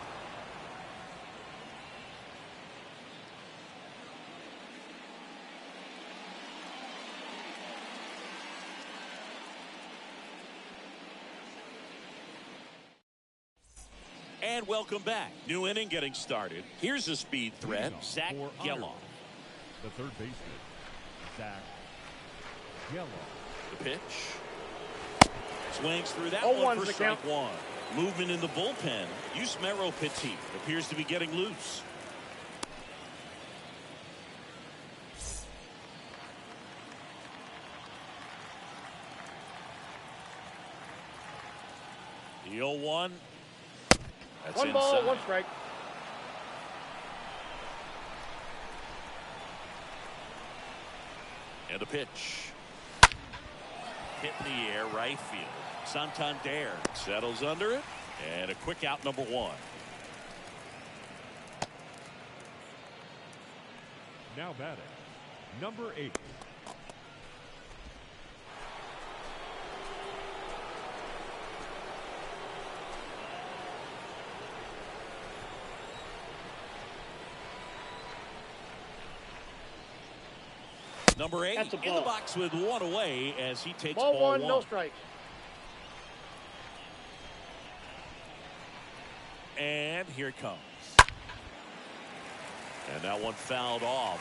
And welcome back. New inning getting started. Here's a speed threat, Zach Geloff. The third baseman, Zach Geloff. The pitch. Swings through that 0-1's one for the strike count. 1. Movement in the bullpen. Yusmeiro Petit appears to be getting loose. The 0-1. That's One inside. ball, one strike. And a pitch. Hit in the air, right field. Santander settles under it. And a quick out, number 1. Now batting, number 8. Number 8 That's a in the ball. box with 1 away as he takes Ball ball 1, no strikes. And here it comes. And that one fouled off.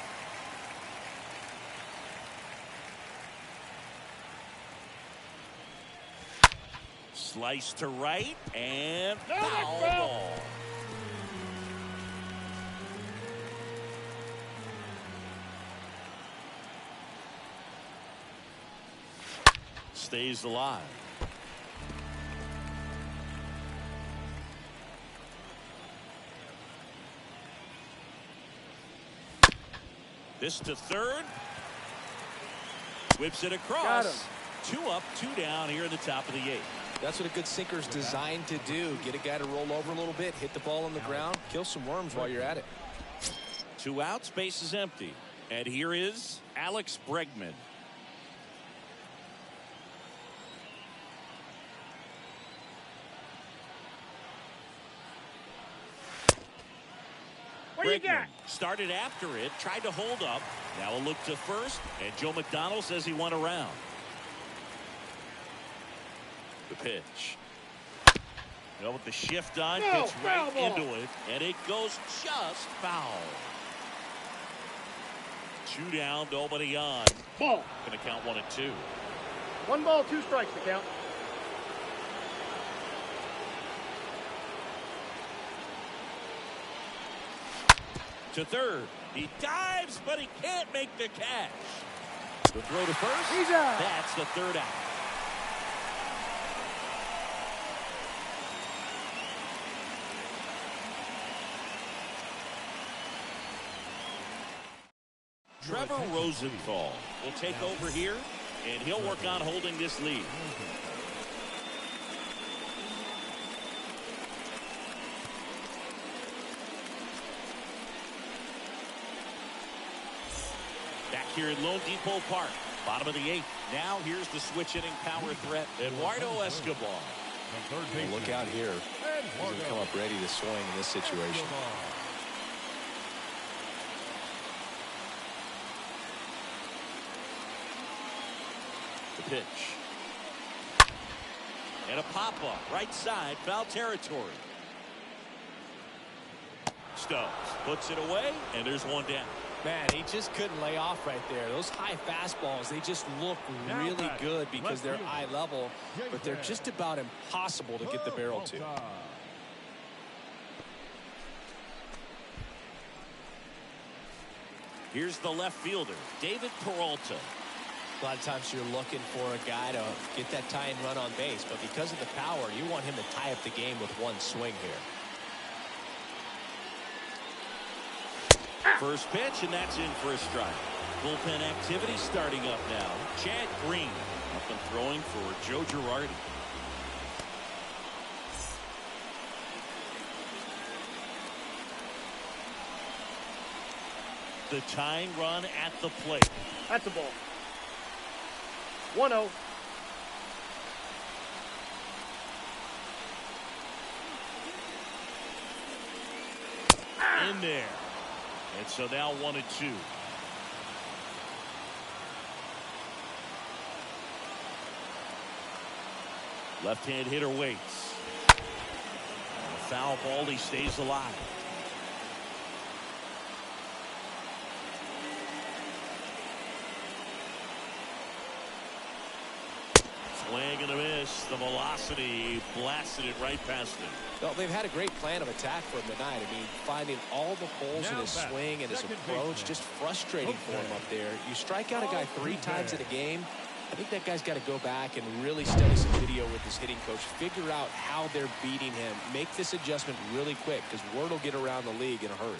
Slice to right and foul ball. Stays alive. This to third. Whips it Got him. across. 2 up, 2 down here in the top of the 8th. That's what a good sinker is designed to do. Get a guy to roll over a little bit, hit the ball on the ground, kill some worms while you're at it. 2 outs, base is empty. And here is Alex Bregman. What do you got? Started after it, tried to hold up. Now a look to first, and Joe McDonald says he went around. The pitch. Well, with the shift on, No, gets right foul ball. into it, and it goes just foul. 2 down, nobody on. Ball. Going to count 1 and 2. 1 ball, 2 strikes to count. To third. He dives, but he can't make the catch. The throw to first. He's out. That's the 3rd out. Trevor Rosenthal will take over here, and he'll work on holding this lead. Back here at Lone Depot Park, bottom of the 8th. Now here's the switch inning power threat, Eduardo Escobar. Look out here. He's going to come up ready to swing in this situation. The pitch. And a pop-up, right side, foul territory. Stubbs puts it away, and there's 1 down. Man, he just couldn't lay off right there. Those high fastballs, they just look really good because they're eye level, but they're just about impossible to get the barrel to. Here's the left fielder, David Peralta. A lot of times you're looking for a guy to get that tying run on base, but because of the power, you want him to tie up the game with 1 swing here. First pitch, and that's in for a strike. Bullpen activity starting up now. Chad Green up and throwing for Joe Girardi. The tying run at the plate. That's a ball. 1-0. In there. And so now 1 and 2. Left-hand hitter waits. Foul ball, he stays alive. Swing and a miss. The velocity blasted it right past him. Well, they've had a great plan of attack for him tonight. I mean, finding all the holes in his swing and his approach, just frustrating for him up there. You strike out a guy 3 times in a game, I think that guy's got to go back and really study some video with his hitting coach, figure out how they're beating him, make this adjustment really quick because word will get around the league in a hurry.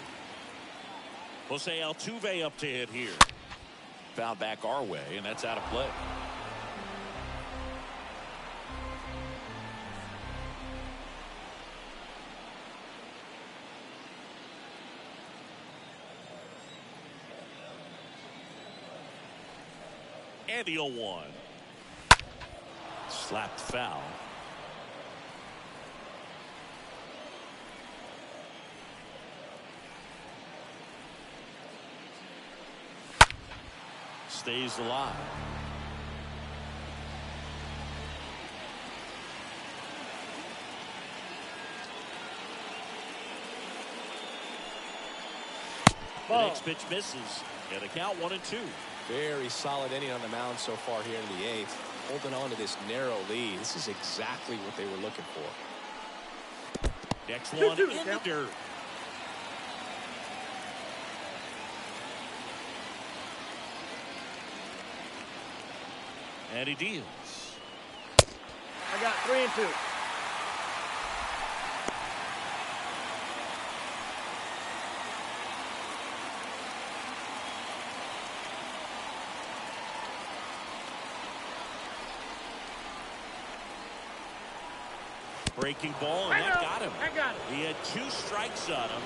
Jose Altuve up to hit here. Foul back our way, and that's out of play. And the 0-1. Slapped foul. Stays alive. The next pitch misses. And a count 1-2. Very solid inning on the mound so far here in the 8th. Holding on to this narrow lead. This is exactly what they were looking for. Next one in the dirt. And he deals. I got 3-2. Breaking ball, and that got him. I got it. He had 2 strikes on him,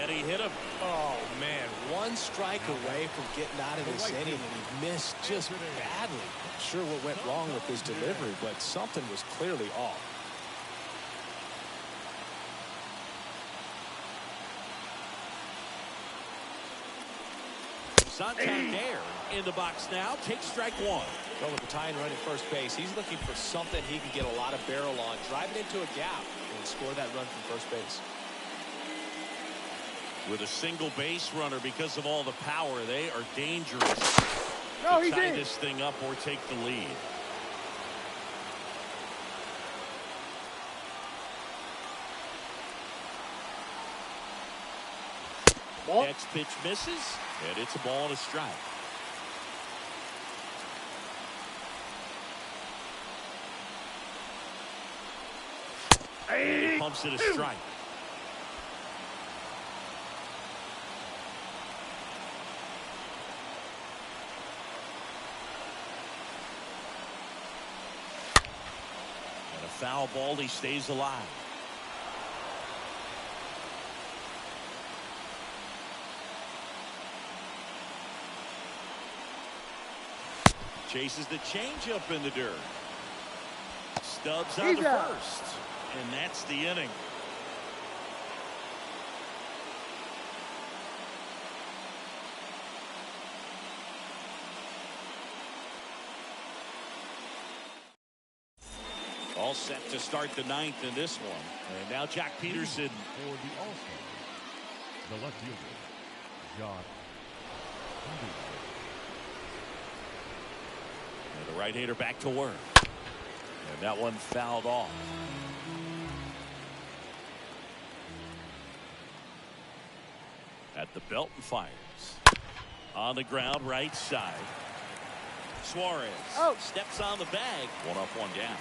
and he hit him. Oh, man. 1 strike away from getting out of this inning, and he missed just badly. Not sure what went wrong with his delivery, but something was clearly off. Santander in the box now. Takes strike 1. Well, with the tying run at first base, he's looking for something he can get a lot of barrel on, drive it into a gap, and score that run from first base. With a single base runner, because of all the power, they are dangerous. No, to he tie did. this thing up or take the lead. Ball. Next pitch misses, and it's a ball and a strike. He pumps it a strike. And a foul ball, he stays alive. Chases the changeup in the dirt. Stubbs on the first. And that's the inning. All set to start the 9th in this one. And now Jack Peterson. For the All-Stars, the left fielder, Jock. And the right-hander back to work. And that one fouled off. At the belt and fires. On the ground, right side. Suarez steps on the bag. 1 up, 1 down.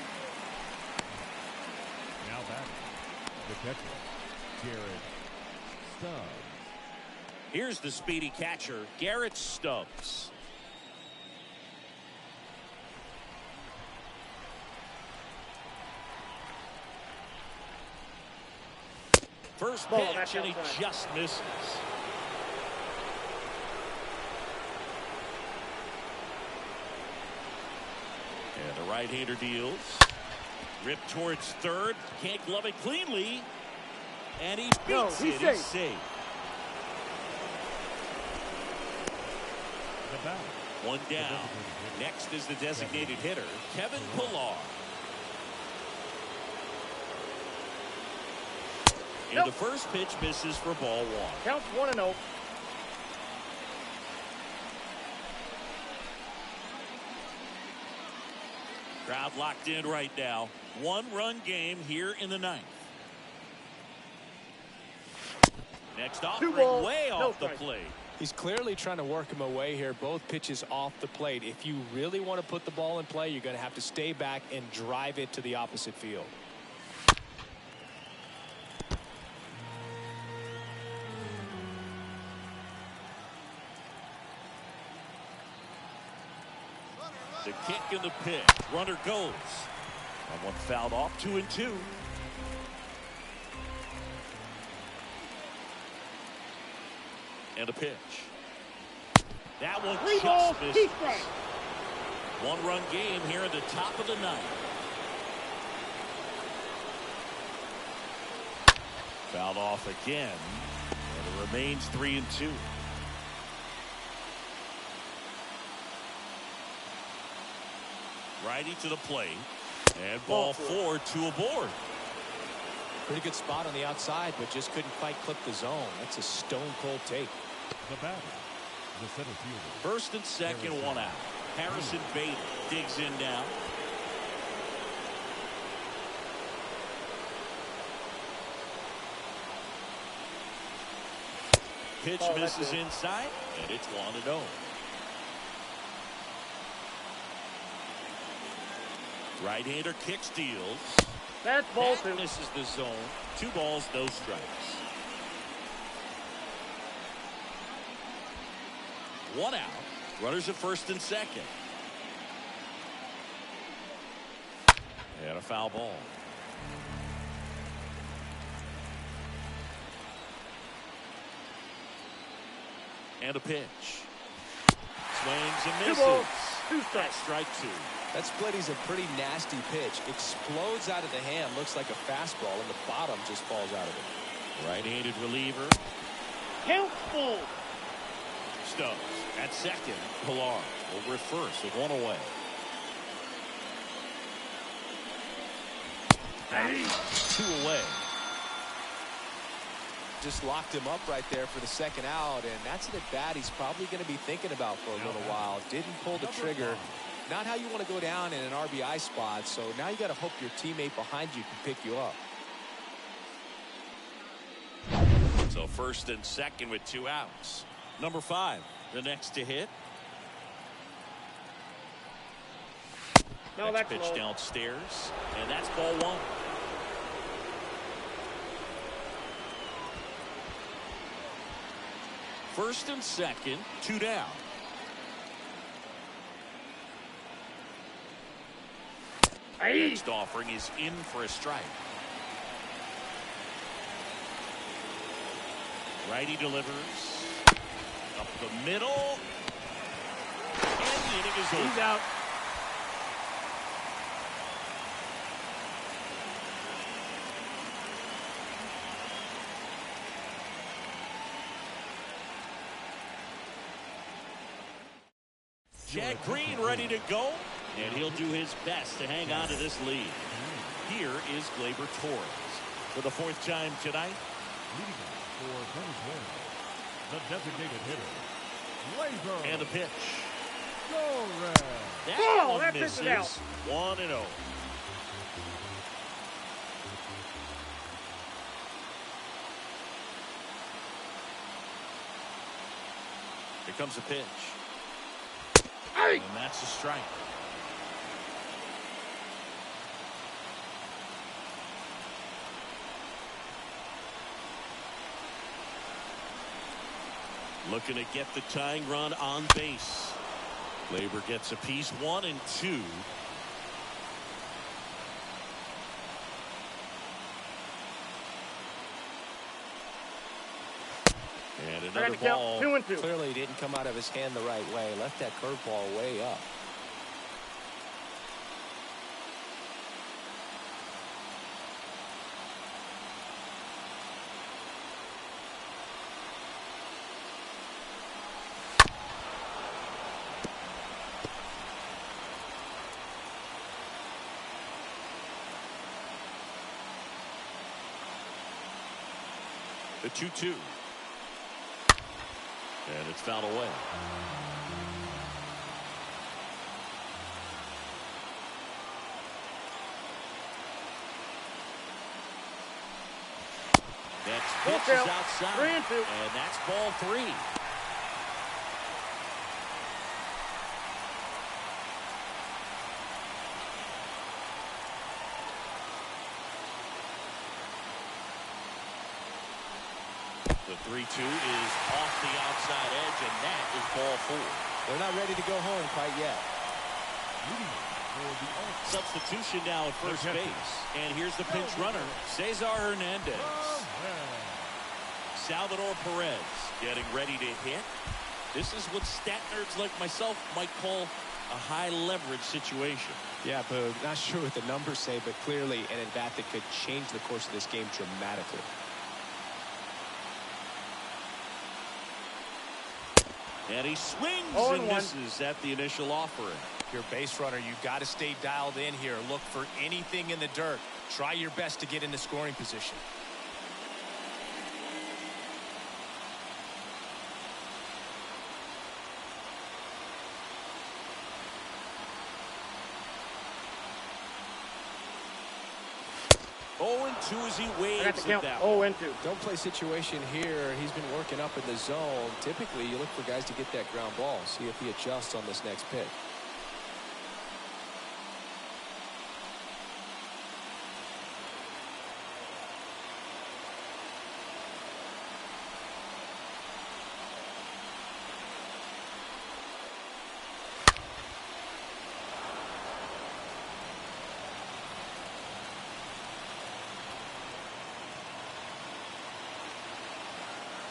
Now batting, the catcher, Garrett Stubbs. Here's the speedy catcher, Garrett Stubbs. First pitch, and he just misses. And the right-hander deals. Ripped towards third. Can't glove it cleanly. And he beats it. He's safe. One down. Next is the designated hitter, Kevin Pillar. And the first pitch misses for ball 1. Counts 1-0. Crowd locked in right now. 1-run game here in the 9th. Next offering way off the plate. He's clearly trying to work him away here. Both pitches off the plate. If you really want to put the ball in play, you're going to have to stay back and drive it to the opposite field. The kick and the pitch. Runner goes. And one fouled off, 2-2. And a pitch. That one just misses. One-run game here in the top of the ninth. Fouled off again. And it remains 3-2. Righty to the plate. And ball 4, 2 aboard. Pretty good spot on the outside, but just couldn't quite clip the zone. That's a stone-cold take. The batter, the center fielder. First and second, one out. Harrison Bader digs in now. Pitch misses inside, and it's 1-0. Right-hander kick steals. That's ball That 2. misses the zone. 2 balls, no strikes. 1 out. Runners at first and second. And a foul ball. And a pitch. Swings and misses. 2 balls, 2 strikes. Strike 2. That split is a pretty nasty pitch. Explodes out of the hand. Looks like a fastball, and the bottom just falls out of it. Right-handed reliever. Count full. Stubbs at second. Pilar over at first with 1 away. Hey. 2 away. Just locked him up right there for the second out, and that's an at-bat he's probably going to be thinking about for a little while. Didn't pull the trigger. Not how you want to go down in an RBI spot, so now you got to hope your teammate behind you can pick you up. So first and second with 2 outs. Number 5, the next to hit. No, Next that's pitch low. downstairs, and that's ball 1. First and second, 2 down. Hey. Next offering is in for a strike. Righty delivers. Up the middle. And the inning is over. He's out. Jack Green ready to go, and he'll do his best to hang on to this lead. Here is Gleyber Torres for the 4th time tonight. Leading off for Venezuela, the designated hitter, Gleyber. And the pitch. Torres. That Ball, one that pitch is misses. out. 1-0. Here comes the pitch. Hey. And that's a strike. Looking to get the tying run on base. Gleyber gets a piece, 1 and 2. And another ball. 2 and 2. Clearly didn't come out of his hand the right way. Left that curveball way up. The 2-2. And it's fouled away. Next pitch is outside. 3 and 2. And that's ball 3. 3-2 is off the outside edge, and that is ball 4. They're not ready to go home quite yet. Substitution now at first base. And here's the pinch runner, Cesar Hernandez. Salvador Perez getting ready to hit. This is what stat nerds like myself might call a high leverage situation. Yeah, Boog, not sure what the numbers say, but clearly an at-bat that could change the course of this game dramatically. And he swings and misses at the initial offering. Your base runner, you've got to stay dialed in here. Look for anything in the dirt. Try your best to get into scoring position. Oh, and 2 as he waves I got to count. that 0-2. Don't play situation here. He's been working up in the zone. Typically, you look for guys to get that ground ball. See if he adjusts on this next pitch.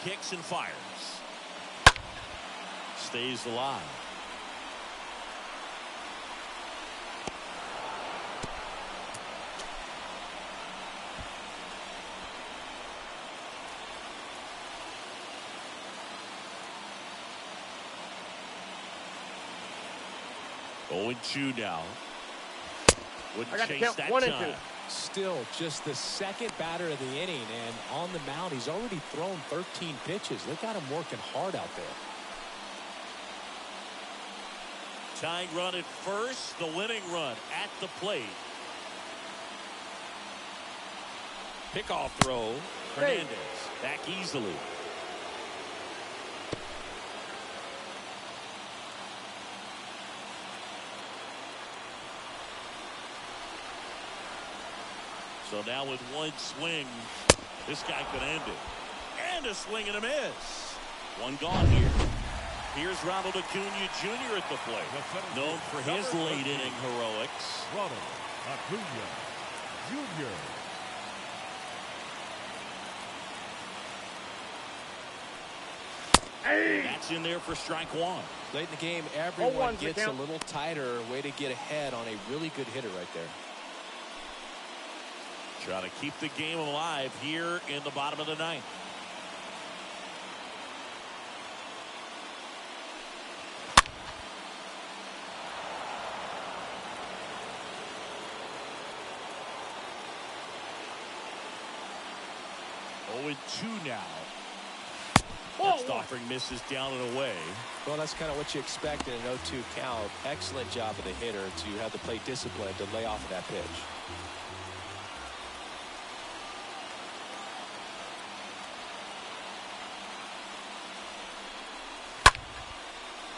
Kicks and fires. Stays alive. Oh, and 2 now. Wouldn't chase that time. Still just the second batter of the inning, and on the mound, he's already thrown 13 pitches. They got him working hard out there. Tying run at first, the winning run at the plate. Pickoff throw. Hernandez back easily. So now with one swing, this guy could end it. And a swing and a miss. One gone here. Here's Ronald Acuna Jr. at the plate. Known for his late inning heroics. Ronald Acuna Jr. That's in there for strike 1. Late in the game, everyone gets a little tighter. Way to get ahead on a really good hitter right there. Trying to keep the game alive here in the bottom of the 9th. Oh, and 2 now. Next offering misses down and away. Well, that's kind of what you expect in an 0-2 count. Excellent job of the hitter to have the plate discipline to lay off of that pitch.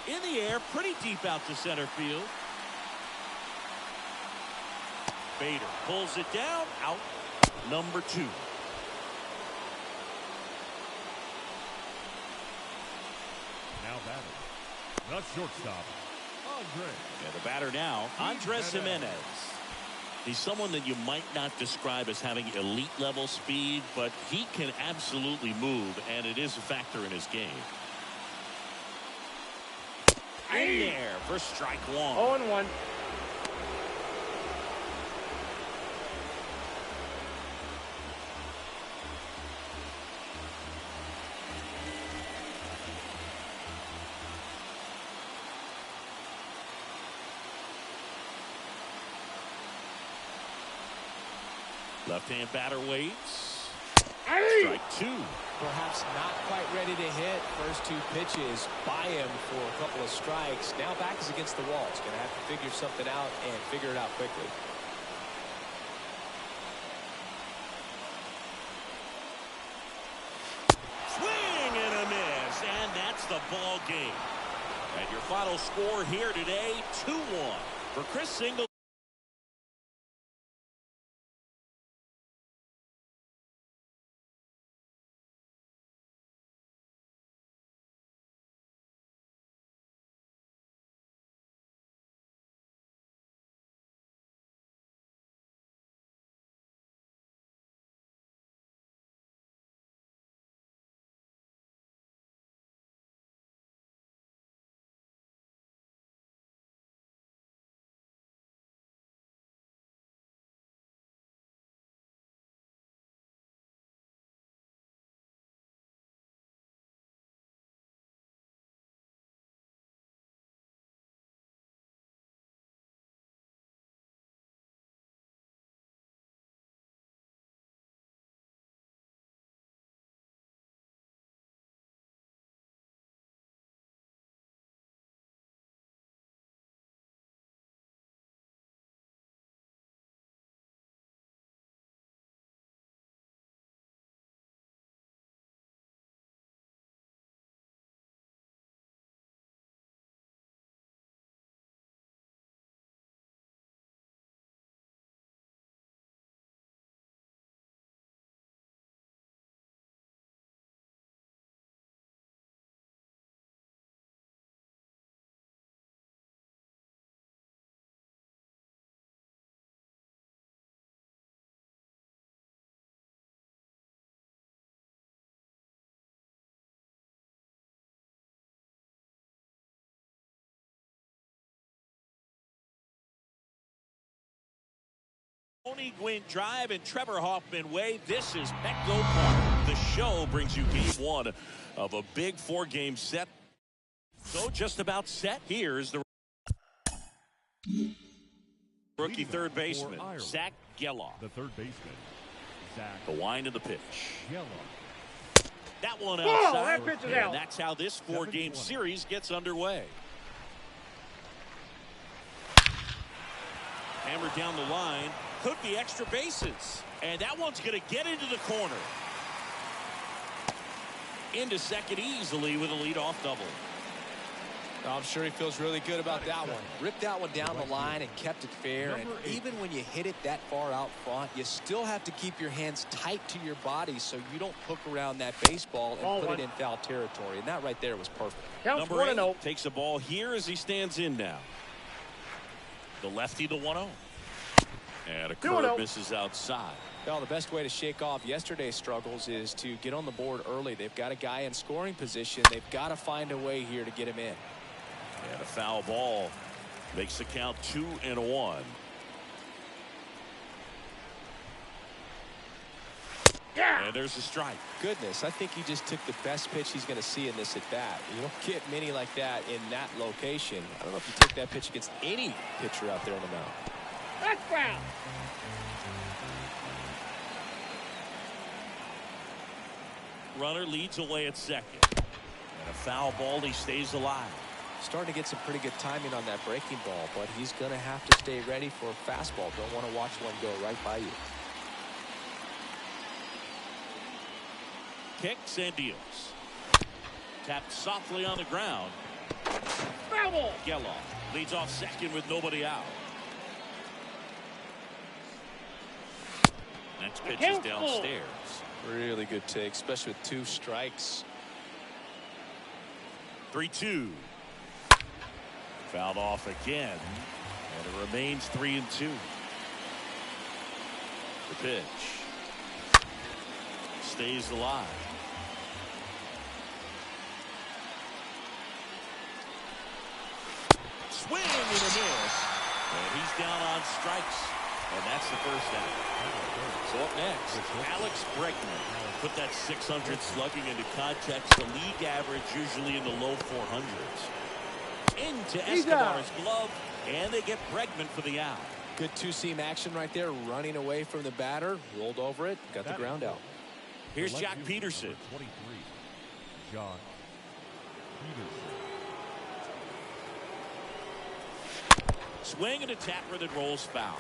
In the air, pretty deep out to center field. Bader pulls it down, out. Number 2. Now batting, the shortstop, Andre. Yeah, the batter now, Andres Jimenez. He's someone that you might not describe as having elite level speed, but he can absolutely move, and it is a factor in his game. In there for strike 1. 0-1. Left-hand batter waits. Strike 2. Perhaps not quite ready to hit. First 2 pitches by him for a couple of strikes. Now back is against the wall. He's going to have to figure something out and figure it out quickly. Swing and a miss, and that's the ball game. And your final score here today, 2-1 for Chris Singleton. Tony Gwynn Drive and Trevor Hoffman Way. This is Petco Park. The show brings you game one of a big four-game set. So just about set. Here's the rookie third baseman, Zach Geloff. The third baseman, Zach. The wind of the pitch. Geloff. That one Whoa, outside. that pitch is and out. that's how this four-game series gets underway. Hammered down the line. Could be extra bases. And that one's going to get into the corner. Into second easily with a leadoff double. I'm sure he feels really good about that one. Ripped that one down the line and kept it fair. And even when you hit it that far out front, you still have to keep your hands tight to your body so you don't hook around that baseball and put it in foul territory. And that right there was perfect. Number 8 takes a ball here as he stands in now. The lefty, the 1-0. And a curve misses outside. Well, the best way to shake off yesterday's struggles is to get on the board early. They've got a guy in scoring position. They've got to find a way here to get him in. And a foul ball makes the count 2-1. Yeah. And there's a strike. Goodness, I think he just took the best pitch he's going to see in this at bat. You don't get many like that in that location. I don't know if you take that pitch against any pitcher out there on the mound. That's foul. Runner leads away at second. And a foul ball, he stays alive. Starting to get some pretty good timing on that breaking ball, but he's going to have to stay ready for a fastball. Don't want to watch one go right by you. Kicks and deals. Tapped softly on the ground. Foul ball. Geloff leads off second with nobody out. Next pitch is downstairs. Really good take, especially with 2 strikes. 3-2. Fouled off again. And it remains 3-2. The pitch. Stays alive. Swing and a miss. And he's down on strikes. And that's the first out. So up next, Alex Bregman. Put that 600 slugging into context. The league average usually in the low 400s. Into Escobar's glove, and they get Bregman for the out. Good two-seam action right there, running away from the batter. Rolled over it, got the ground out. Here's Jock Peterson. 23. Jock Peterson. Swing and a tapper that rolls foul.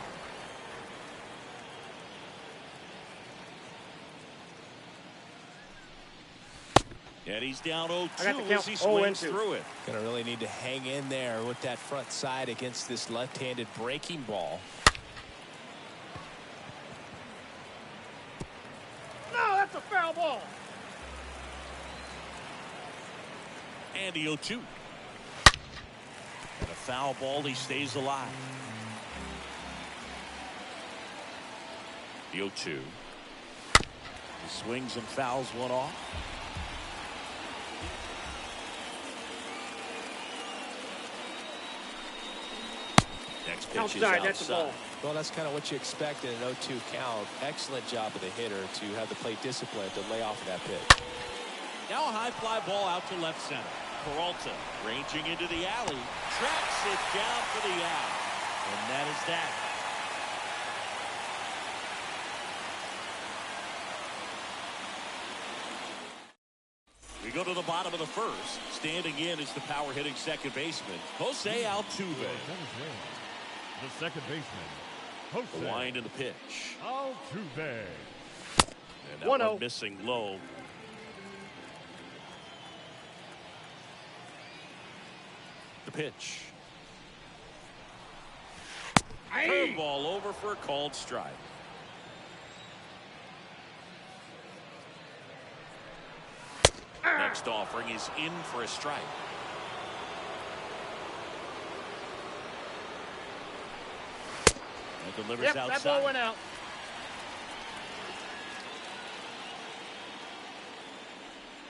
And he's down 0-2 as he swings through it. Gonna really need to hang in there with that front side against this left-handed breaking ball. No, that's a foul ball. And the 0-2. And a foul ball, he stays alive. The 0-2. He swings and fouls one off. Next pitch is outside. That's the ball. Well, that's kind of what you expect in an 0-2 count. Excellent job of the hitter to have the plate discipline to lay off of that pitch. Now a high fly ball out to left center. Peralta ranging into the alley. Tracks it down for the out. And that is that. We go to the bottom of the first. Standing in is the power hitting second baseman, Jose Altuve. The second baseman, Jose. The wind and the pitch. Altuve. And that one missing low. The pitch. Curveball over for a called strike. Next offering is in for a strike. And delivers outside. That ball went out.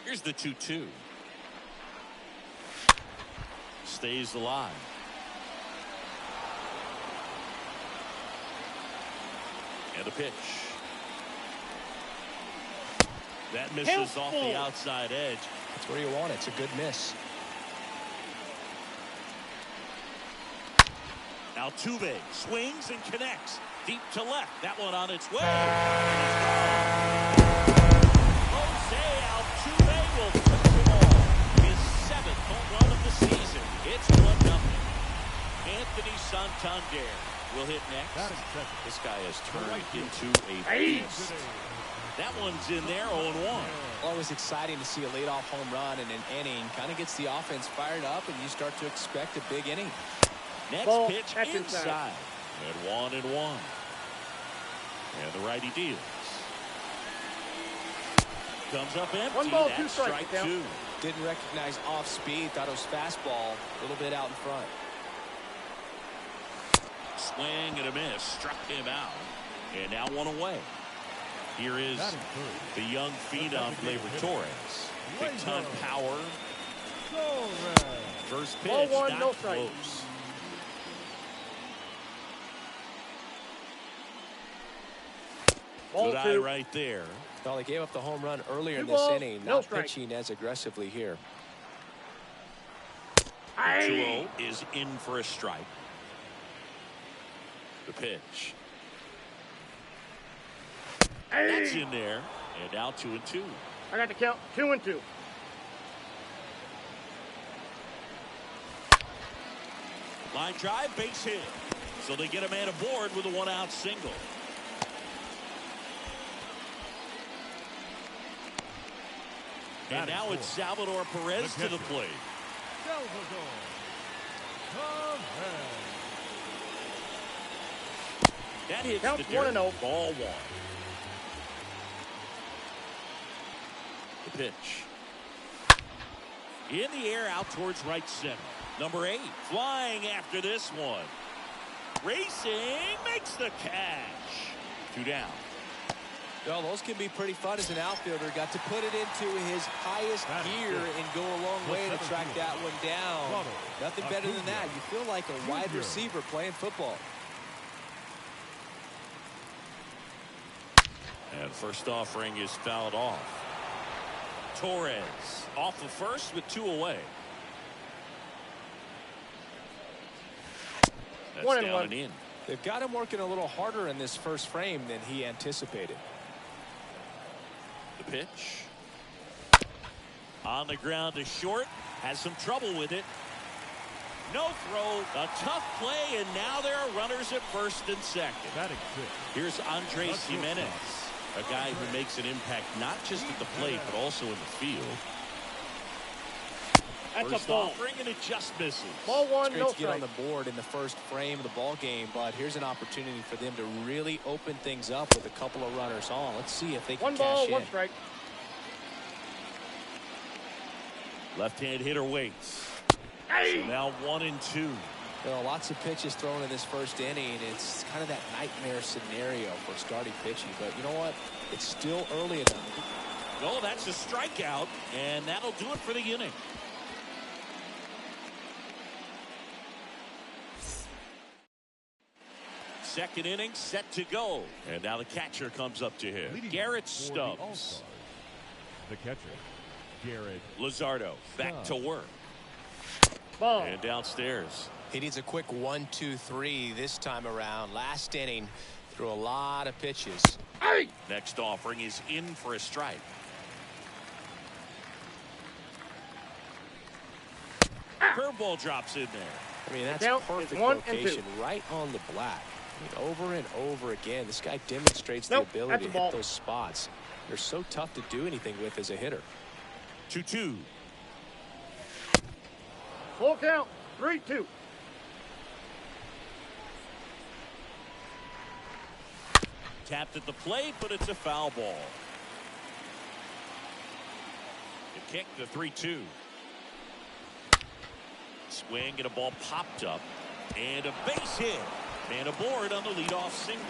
Here's the 2-2. Stays alive. And the pitch. That misses off the outside edge. That's where you want it. It's a good miss. Altuve swings and connects. Deep to left. That one on its way. Jose Altuve will touch the ball. His 7th home run of the season. It's 1-0. Anthony Santander will hit next. This guy has turned into a beast. That one's in there, 0-1. Always exciting to see a leadoff home run in an inning. Kind of gets the offense fired up, and you start to expect a big inning. Next Ball, pitch inside. And 1-1. And the righty deals. Comes up empty. 1 ball, 2 That's strikes. strike 2. Didn't recognize off speed. Thought it was fastball. A little bit out in front. Swing and a miss. Struck him out. And now 1 away. Here is the young phenom, Gleyber Torres. Big time power. First pitch, Ball 1, not no strike. close. Ball Good eye 2. right there. Well, they gave up the home run earlier in 2 this balls, inning. no Not strike. pitching as aggressively here. 2-0 is in for a strike. The pitch. That's in there. And now 2-2. I got the count. 2-2. Line drive, base hit. So they get a man aboard with a 1-out single. And now it's Salvador Perez to the plate. That hits Counts the dirt. 1-0. Ball 1. The pitch. In the air out towards right center. Number 8 flying after this one. Racing makes the catch. 2 down. Well, those can be pretty fun as an outfielder. Got to put it into his highest gear and go a long way to track that one down. Nothing better than that. You feel like a wide receiver playing football. And first offering is fouled off. Torres off the first with 2 away. That's 1-1. down and in. They've got him working a little harder in this first frame than he anticipated. The pitch. On the ground to short. Has some trouble with it. No throw. A tough play, and now there are runners at first and second. Here's Andres Jimenez, a guy who makes an impact not just at the plate, but also in the field. That's First a ball. offering, and it just misses. Ball 1, It's great no to get on strike. the board in the first frame of the ball game, but here's an opportunity for them to really open things up with a couple of runners on. Let's see if they can 1 cash ball, in. 1 strike. Left-hand hitter waits. So now 1-2. Well, lots of pitches thrown in this first inning. It's kind of that nightmare scenario for starting pitching, but you know what? It's still early enough. Oh, that's a strikeout, and that'll do it for the inning. Second inning set to go. And now the catcher comes up to him. Garrett Stubbs. The catcher, Garrett Luzardo back to work. Ball. And downstairs. He needs a quick 1-2-3 this time around. Last inning, threw a lot of pitches. Next offering is in for a strike. Curveball drops in there. I mean, that's Count is perfect 1 and 2. location, right on the black. I mean, over and over again, this guy demonstrates the ability that's to a ball. hit those spots. They're so tough to do anything with as a hitter. 2-2. Full count. 3-2. Tapped at the plate, but it's a foul ball. The kick, the 3-2. Swing and a ball popped up. And a base hit. And aboard on the leadoff single.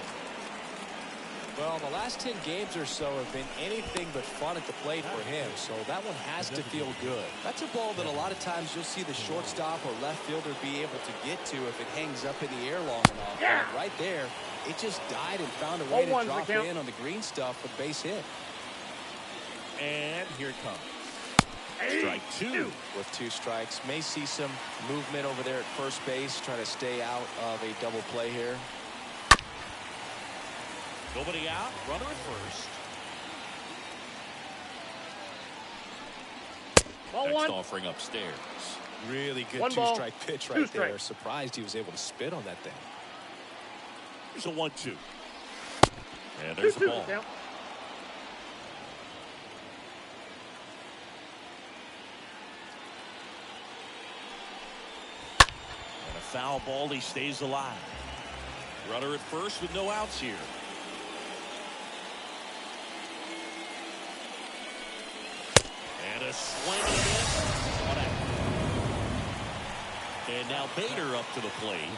Well, the last 10 games or so have been anything but fun at the plate for him, so that one has to feel good. That's a ball that a lot of times you'll see the shortstop or left fielder be able to get to if it hangs up in the air long enough. Yeah. And right there, it just died and found a way to drop in on the green stuff with base hit. And here it comes. Strike two. With 2 strikes, may see some movement over there at first base, trying to stay out of a double play here. Nobody out, runner at first. Ball Next one. offering upstairs. Really good 2-strike pitch right there. Surprised he was able to spit on that thing. There's a 1-2. And there's the ball. Count. And a foul ball, he stays alive. Runner at first with no outs here. And a swing and a miss. One out. And now Bader up to the plate.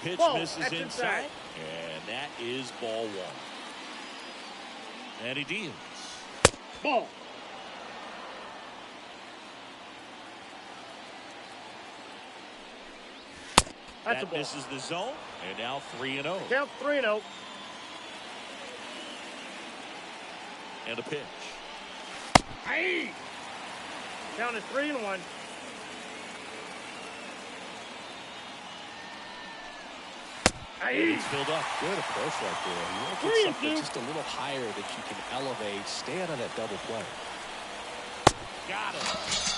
Pitch misses inside. And that is ball 1. And he deals. Ball. That's a That ball. misses the zone. And now 3-0. Count 3-0. And a pitch. Hey! Count is 3-1. Hey! It's filled up. Good approach right there. You want to get something just a little higher that you can elevate. Stay out of that double play. Got him.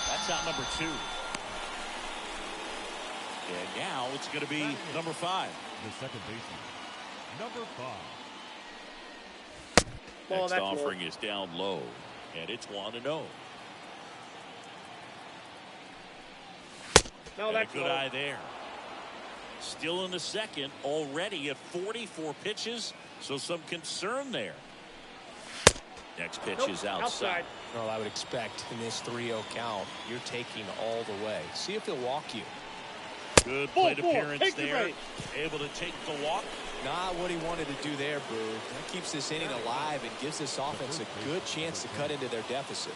That's out number 2. And now it's going to be number 5. The second baseman, number 5. Next offering is down low. And it's 1-0. No, And that's a good eye there. Still in the second, already at 44 pitches, so some concern there. Next pitch is outside. Well, I would expect in this 3-0 count, you're taking all the way. See if he'll walk you. Good plate appearance there. Able to take the walk. Not what he wanted to do there, Boo. That keeps this inning alive and gives this offense a good chance to cut into their deficit.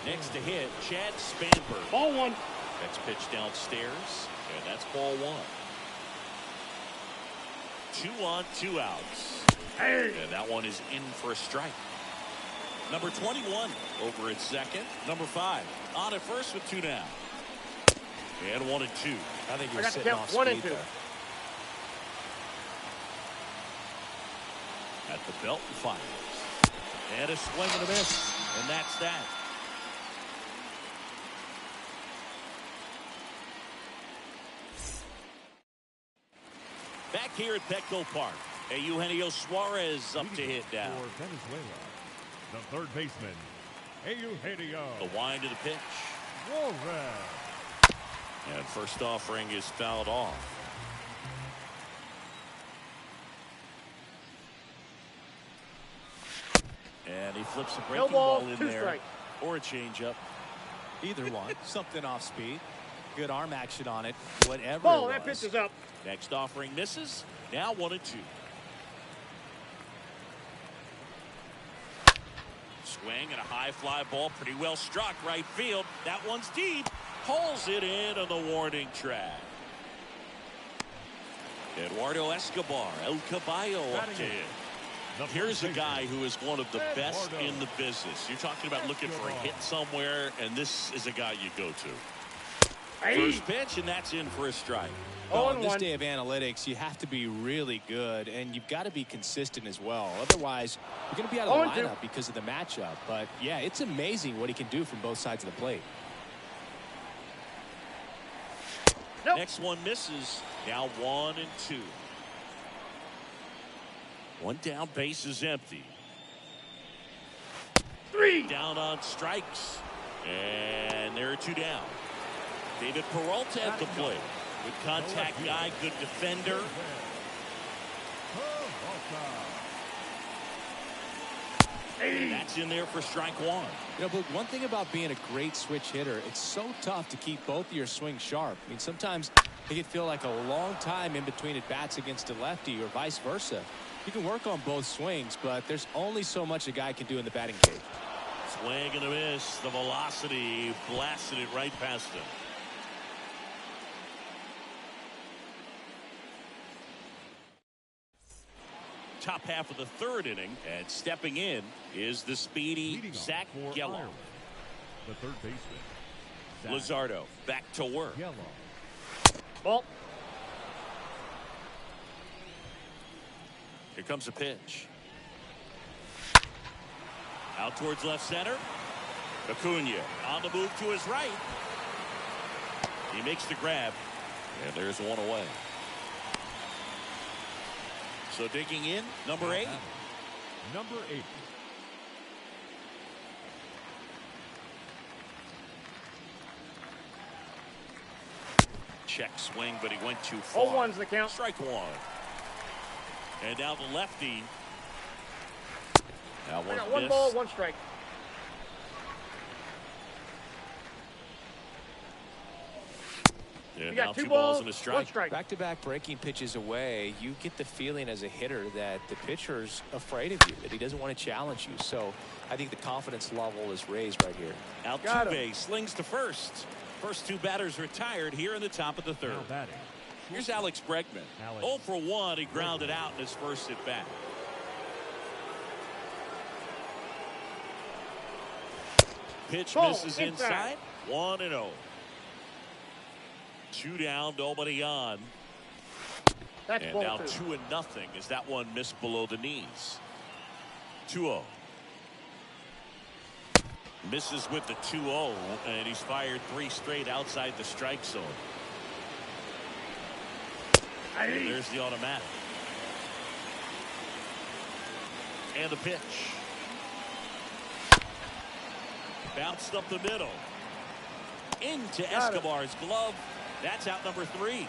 Next to hit, Chad Spanberg. Ball 1. Next pitch downstairs, and that's ball 1. 2 on, 2 outs. Hey! And that one is in for a strike. Number 21 over at second. Number 5 on at first with 2 down. And 1 and 2. I think you're got to sitting count off 1 and speed 2. there. At the belt and fires. And a swing and a miss. And that's that. Back here at Petco Park, Eugenio Suarez up to hit now. For Venezuela, the third baseman, Eugenio The wind of the pitch. Suarez. And first offering is fouled off. And he flips a breaking ball in there. Strike. Or a changeup. Either one. Something off speed. Good arm action on it. Whatever Ball, it that was. pitch is up. Next offering misses. Now 1 and 2. Swing and a high fly ball. Pretty well struck right field. That one's deep. Hauls it in on the warning track. Eduardo Escobar, El Caballo up to hit. Here's a guy who is one of the best in the business. You're talking about looking for a hit somewhere, and this is a guy you go to. First pitch, and that's in for a strike. Well, in this day of analytics, you have to be really good, and you've got to be consistent as well. Otherwise, you're going to be out of the lineup because of the matchup. But, yeah, it's amazing what he can do from both sides of the plate. Nope. Next one misses. Now 1 and 2. One down, base is empty. 3 down on strikes. And there are 2 down. David Peralta at the plate. Good contact guy, good defender. That's in there for strike one. You know, but one thing about being a great switch hitter, it's so tough to keep both of your swings sharp. I mean, sometimes it can feel like a long time in between at bats against a lefty or vice versa. You can work on both swings, but there's only so much a guy can do in the batting cage. Swing and a miss. The velocity blasted it right past him. Top half of the third inning, and stepping in is the speedy Zach Gallo. The third baseman, Luzardo back to work. Gallo. Ball. Here comes a pitch. Out towards left center. Acuna on the move to his right. He makes the grab, and there's one away. So digging in, number 8. Number 8. Check swing, but he went too far. 0-1's the count. Strike one. And now the lefty. That I got one one ball, one strike. And You now got two two balls balls, and a one strike. strike. Back-to-back breaking pitches away, you get the feeling as a hitter that the pitcher's afraid of you, that he doesn't want to challenge you. So I think the confidence level is raised right here. Altuve slings to first. First two batters retired here in the top of the third. Now batting. Here's Alex Bregman. 0 for 1. He grounded out in his first at bat. Pitch misses inside. 1-0. 2 down, nobody on. That's And ball now 2. 2-0 as that one missed below the knees. 2-0. Misses with the 2-0, and he's fired 3 straight outside the strike zone. And there's the automatic. And the pitch. Bounced up the middle. Into Escobar's glove. That's out number 3.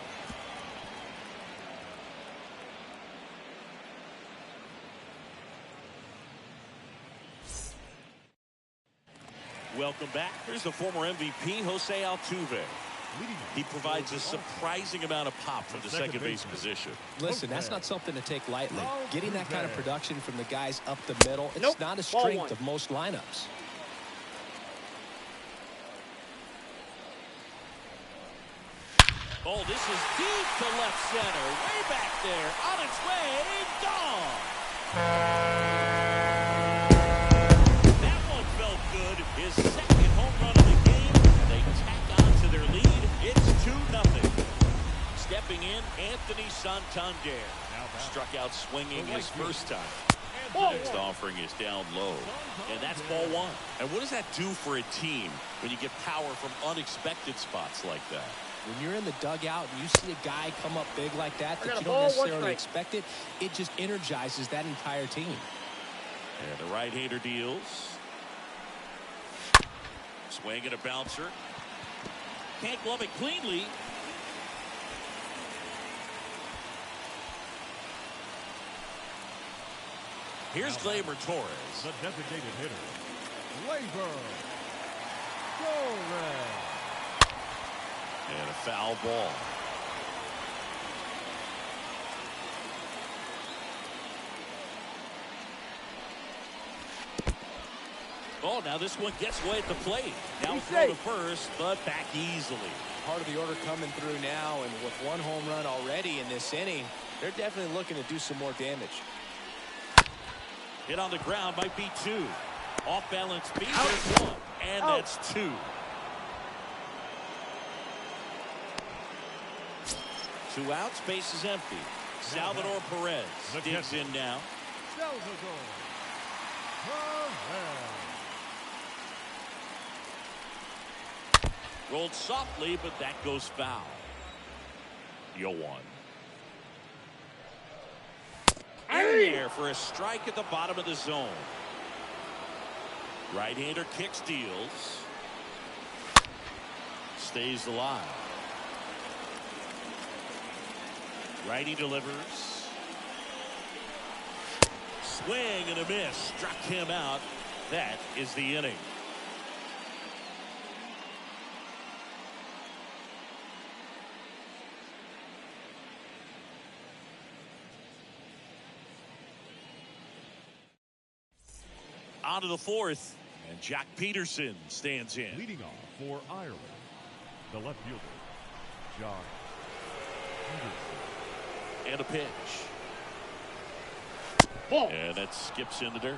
Welcome back. Here's the former MVP, Jose Altuve. He provides a surprising amount of pop from the second base position. Listen, that's not something to take lightly. Getting that kind of production from the guys up the middle, it's Nope. not a Ball strength 1. of most lineups. Oh, this is deep to left center. Way back there. On its way. Gone. That one felt good. His second home run of the game. They tack on to their lead. It's 2-0. Stepping in, Anthony Santander. Struck out swinging his first time. Next offering is down low. And that's ball 1. And what does that do for a team when you get power from unexpected spots like that? When you're in the dugout and you see a guy come up big like that got you a don't ball, one necessarily strike. expect it, it just energizes that entire team. And the right-hander deals. Swing and a bouncer. Can't glove it cleanly. Here's Gleyber Torres. The designated hitter, Gleyber Torres. And a foul ball. Oh, now this one gets away at the plate. Now throw to first, but back easily. Part of the order coming through now, and with 1 home run already in this inning, they're definitely looking to do some more damage. Hit on the ground, might be 2. Off balance speed, there's 1. And that's 2. Two outs, base is empty. Salvador Perez digs in now. Salvador Perez. Rolled softly, but that goes foul. Yo one. In there for a strike at the bottom of the zone. Right-hander kicks, deals. Stays alive. Righty delivers. Swing and a miss. Struck him out. That is the inning. On to the fourth, and Jack Peterson stands in. Leading off for Ireland, the left fielder, Jock Peterson. And a pitch. Ball. And that skips in the dirt.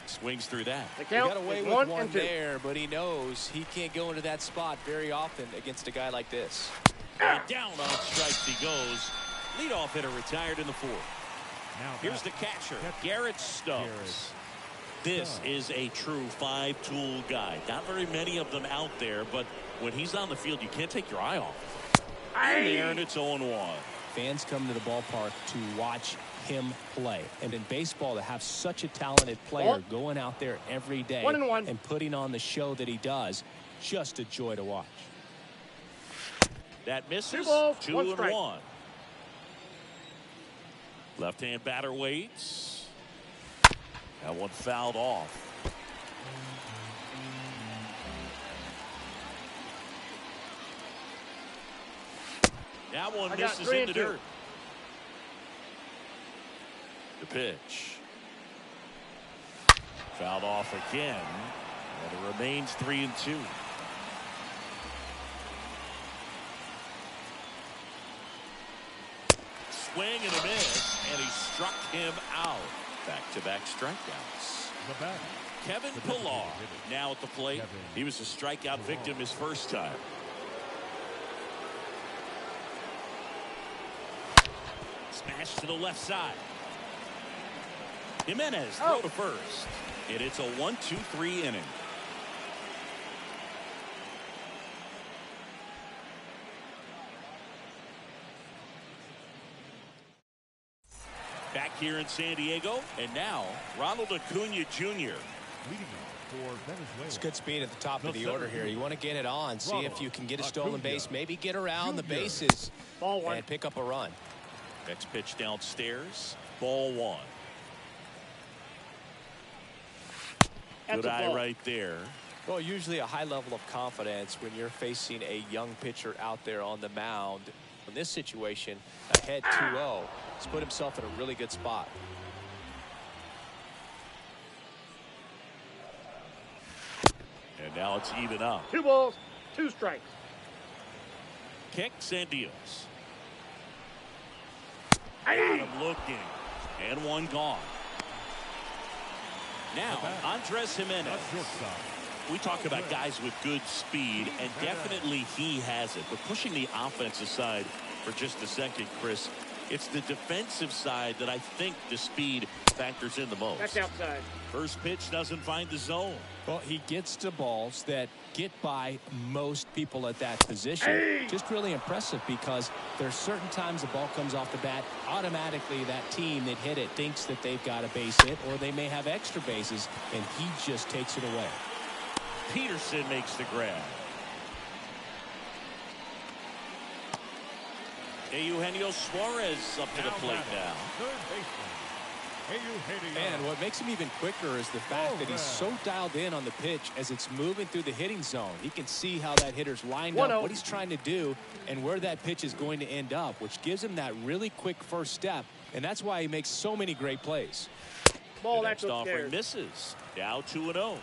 Swings through that. The He count got away is with 1 one and 2. there, but he knows he can't go into that spot very often against a guy like this. And down on strikes he goes. Leadoff hitter retired in the fourth. Now Here's the catcher, Garrett Stubbs. This is a true five-tool guy. Not very many of them out there, but when he's on the field, you can't take your eye off. In there, and it's 0-1. Fans come to the ballpark to watch him play. And in baseball, to have such a talented player going out there every day 1-1. and putting on the show that he does, just a joy to watch. That misses. 2 balls, 2 1 and strike. 1. Left-hand batter waits. That one fouled off. That one misses in the dirt. The pitch. Fouled off again. And it remains 3-2. Swing and a miss, and he struck him out. Back-to-back strikeouts. The batter, Kevin Pillar now at the plate. He was a strikeout victim his first time. Smash to the left side. Jimenez throw to first. And it's a 1-2-3 inning. Back here in San Diego, and now Ronald Acuna Jr. leading off for Venezuela. It's good speed at the top of the order here. You want to get it on, see if you can get a stolen base, maybe get around the bases Ball 1. and pick up a run. Next pitch downstairs. Ball 1. That's Good a eye ball. right there. Well, usually a high level of confidence when you're facing a young pitcher out there on the mound. In this situation, ahead 2-0, he's put himself in a really good spot. And now it's even up. 2 balls, 2 strikes. Kicks and deals. Got him looking. And one gone. Now, Andres Jimenez. Up shortstop. We talk about guys with good speed, and definitely he has it. But pushing the offense aside for just a second, Chris, it's the defensive side that I think the speed factors in the most. That's outside. First pitch doesn't find the zone. Well, he gets to balls that get by most people at that position. Hey! Just really impressive because there's certain times the ball comes off the bat, automatically that team that hit it thinks that they've got a base hit or they may have extra bases, and he just takes it away. Peterson makes the grab. Eugenio Suarez up to the plate now. Third baseman, Eugenio. And what makes him even quicker is the fact that he's so dialed in on the pitch as it's moving through the hitting zone. He can see how that hitter's lined up, what he's trying to do, and where that pitch is going to end up, which gives him that really quick first step, and that's why he makes so many great plays. Ball, The that's next offering upstairs. misses. Now 2-0.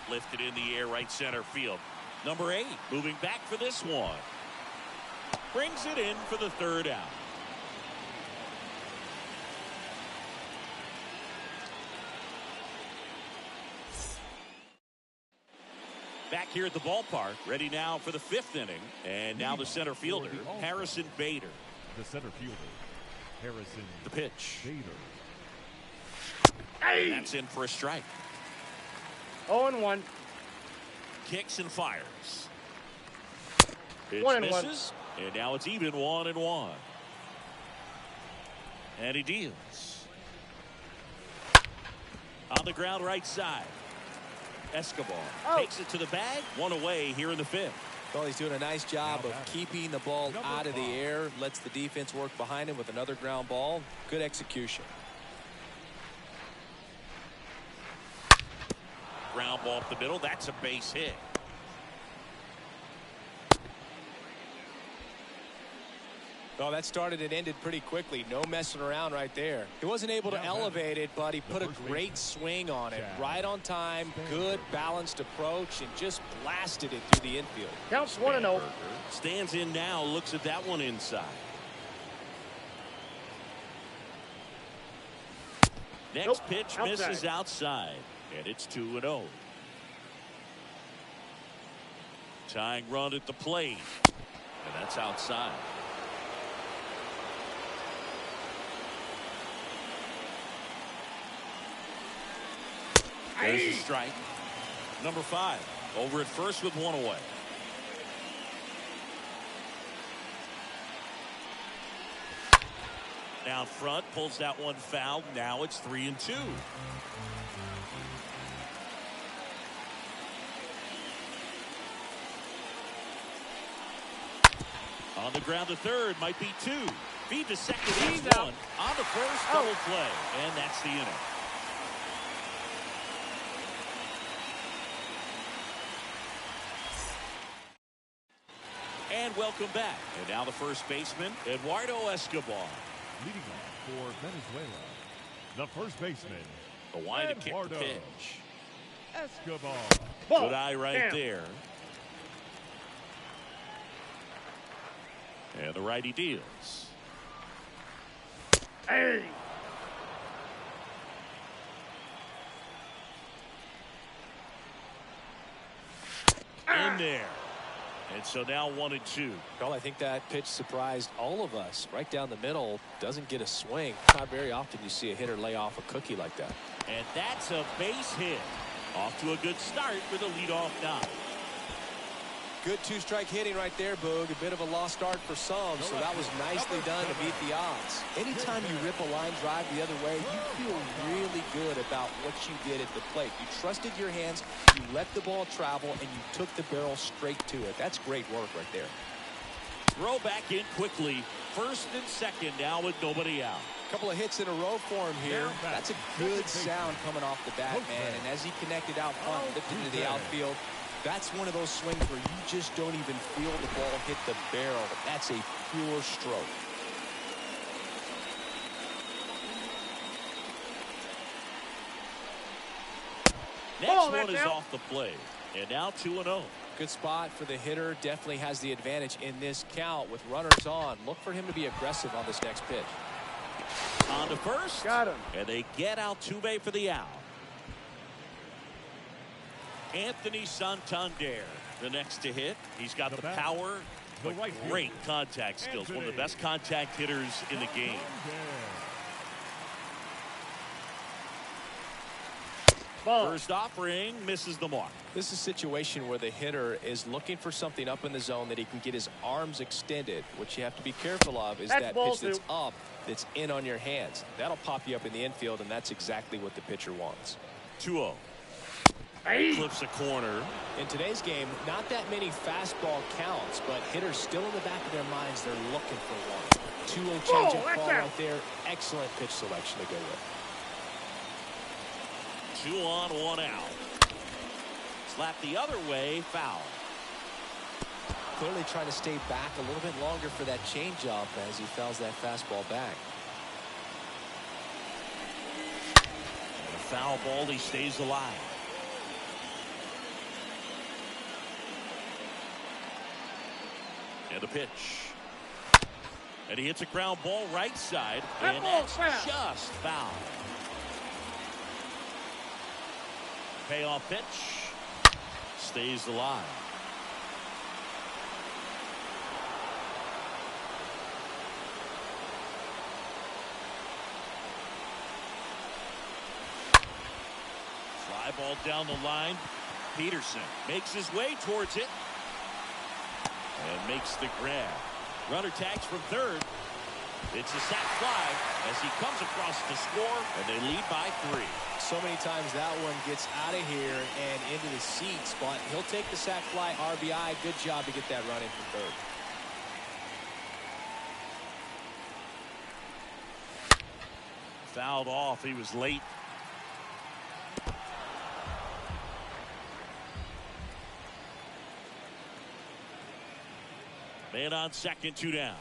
Lifted in the air, right center field. Number 8 moving back for this one. Brings it in for the third out. Back here at the ballpark, ready now for the 5th inning. And now the center fielder, Harrison Bader. The center fielder, Harrison The pitch. Bader. Hey! That's in for a strike. 0-1. Kicks and fires. Pitch 1-1. misses, and now it's even 1-1. And he deals. On the ground right side. Escobar takes it to the bag. One away here in the fifth. Well, he's doing a nice job of keeping the ball out of the air. Lets the defense work behind him with another ground ball. Good execution. Ground ball up the middle. That's a base hit. Well, that started and ended pretty quickly. No messing around right there. He wasn't able to elevate it, but he put a great swing on it. Right on time, good balanced approach, and just blasted it through the infield. Counts 1-0. Stands in now, looks at that one inside. Next pitch misses outside, and it's 2-0. Tying run at the plate, and that's outside. There's a strike. Number 5 over at first with one away. Down front, pulls that one foul. Now it's 3-2. On the ground to third, might be 2. Feed to second, that's 1. On the first, double play, and that's the inning. And welcome back. And now the first baseman, Eduardo Escobar. Leading off for Venezuela, the first baseman, The wind to kick the pitch. Escobar. Good eye right there. And the righty deals. Hey. In there. And so now 1-2. Well, I think that pitch surprised all of us. Right down the middle, doesn't get a swing. Not very often you see a hitter lay off a cookie like that. And that's a base hit. Off to a good start with a leadoff knock. Good two-strike hitting right there, Boog. A bit of a lost start for some, so that was nicely done to beat the odds. Anytime you rip a line drive the other way, you feel really good about what you did at the plate. You trusted your hands, you let the ball travel, and you took the barrel straight to it. That's great work right there. Throw back in quickly. First and second now with nobody out. Couple of hits in a row for him here. That's a good sound coming off the bat, man. And as he connected out front, lifted into the outfield, that's one of those swings where you just don't even feel the ball hit the barrel. That's a pure stroke. Next one is off the plate. And now 2-0. Good spot for the hitter. Definitely has the advantage in this count with runners on. Look for him to be aggressive on this next pitch. On to first. Got him. And they get Altuve for the out. Anthony Santander, the next to hit. He's got the power, but great contact skills. One of the best contact hitters in the game. First offering misses the mark. This is a situation where the hitter is looking for something up in the zone that he can get his arms extended. What you have to be careful of is that pitch that's up, that's in on your hands. That'll pop you up in the infield, and that's exactly what the pitcher wants. 2-0. Flips a corner. In today's game, not that many fastball counts, but hitters still in the back of their minds, they're looking for one. 2-0 changeup ball right there. Excellent pitch selection to go with. 2 on, 1 out. Slap the other way, foul. Clearly trying to stay back a little bit longer for that changeup as he fouls that fastball back. And a foul ball, he stays alive. And a pitch. And he hits a ground ball right side. And that's just foul. Payoff pitch. Stays alive. Fly ball down the line. Peterson makes his way towards it. And makes the grab. Runner tags from third. It's a sac fly as he comes across to score, and they lead by 3. So many times that one gets out of here and into the seats, but he'll take the sac fly RBI. Good job to get that run in from third. Fouled off. He was late. Man on second, 2 down.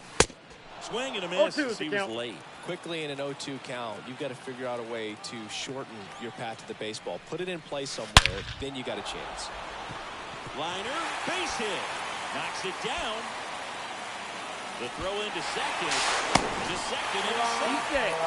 Swing and a miss. He was late. Quickly in an 0-2 count, you've got to figure out a way to shorten your path to the baseball. Put it in play somewhere, then you got a chance. Liner, base hit. Knocks it down. The throw into second. To second and safe.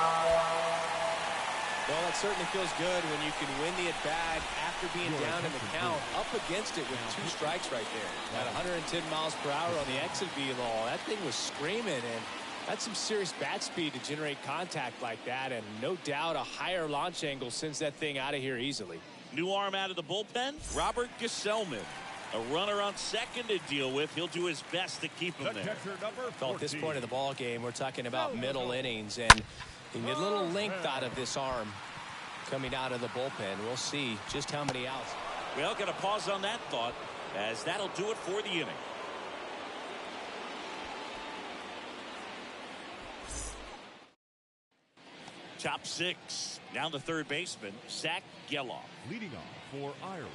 Well, that certainly feels good when you can win the at-bat after being down in the count, up against it with 2 strikes right there. At 110 miles per hour on the exit velo, that thing was screaming, and that's some serious bat speed to generate contact like that, and no doubt a higher launch angle sends that thing out of here easily. New arm out of the bullpen, Robert Gesellman. A runner on second to deal with. He'll do his best to keep him there. Well, at this point in the ball game, we're talking about middle innings, and you get a little length out of this arm coming out of the bullpen. We'll see just how many outs. Well, got to pause on that thought, as that'll do it for the inning. Top 6. Down to third baseman, Zach Geloff. Leading off for Ireland.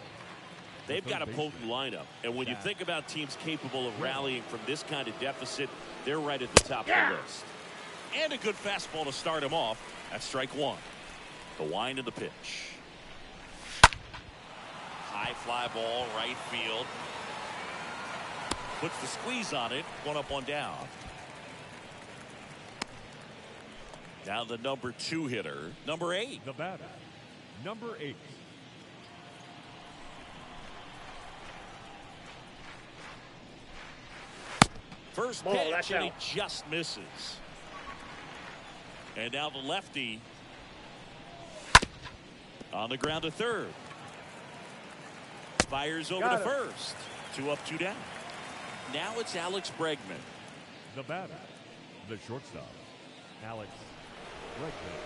They've got a potent lineup, and when you think about teams capable of rallying from this kind of deficit, they're right at the top of the list. And a good fastball to start him off. That's strike 1. The wind of the pitch. High fly ball, right field. Puts the squeeze on it. 1 up, 1 down. Now the number 2 hitter, number 8. The batter, number 8. First pitch, and he just misses. And now the lefty on the ground to third. Fires over to first. 2 up, 2 down. Now it's Alex Bregman. The batter, the shortstop, Alex Bregman.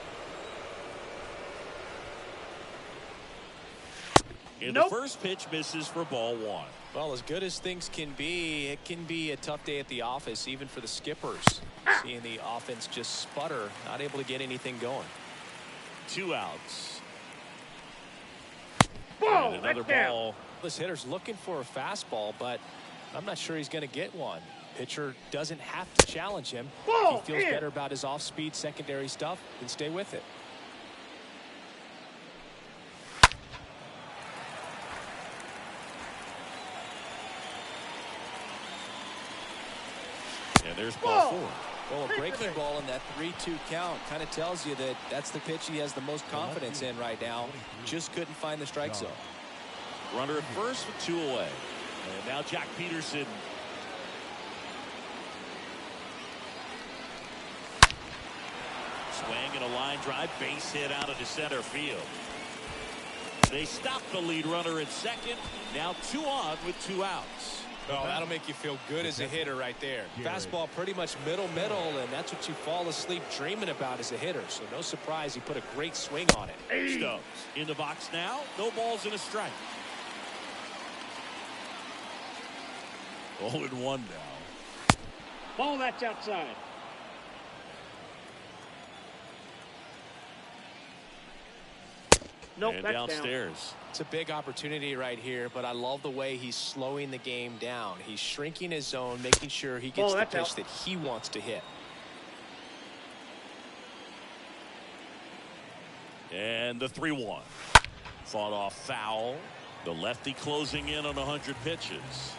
And the first pitch misses for ball 1. Well, as good as things can be, it can be a tough day at the office, even for the skippers. Seeing the offense just sputter, not able to get anything going. 2 outs. Ball, and another ball. This hitter's looking for a fastball, but I'm not sure he's going to get one. Pitcher doesn't have to challenge him. If he feels better about his off-speed secondary stuff, then stay with it. And there's ball 4. Well, a breaking ball in that 3-2 count kind of tells you that that's the pitch he has the most confidence in right now. Just couldn't find the strike zone. Runner at first with 2 away. And now Jack Peterson. Swing and a line drive, base hit out of the center field. They stop the lead runner at second. Now 2 on with 2 outs. Oh, that'll make you feel good as a hitter right there. Fastball pretty much middle, and that's what you fall asleep dreaming about as a hitter. So no surprise he put a great swing on it. Stubbs in the box now. No balls and a strike. 0-1 now. Ball, that's outside. Nope, and that's downstairs. Down. It's a big opportunity right here, but I love the way he's slowing the game down. He's shrinking his zone, making sure he gets the pitch that he wants to hit. And the 3-1. Fought off foul. The lefty closing in on 100 pitches.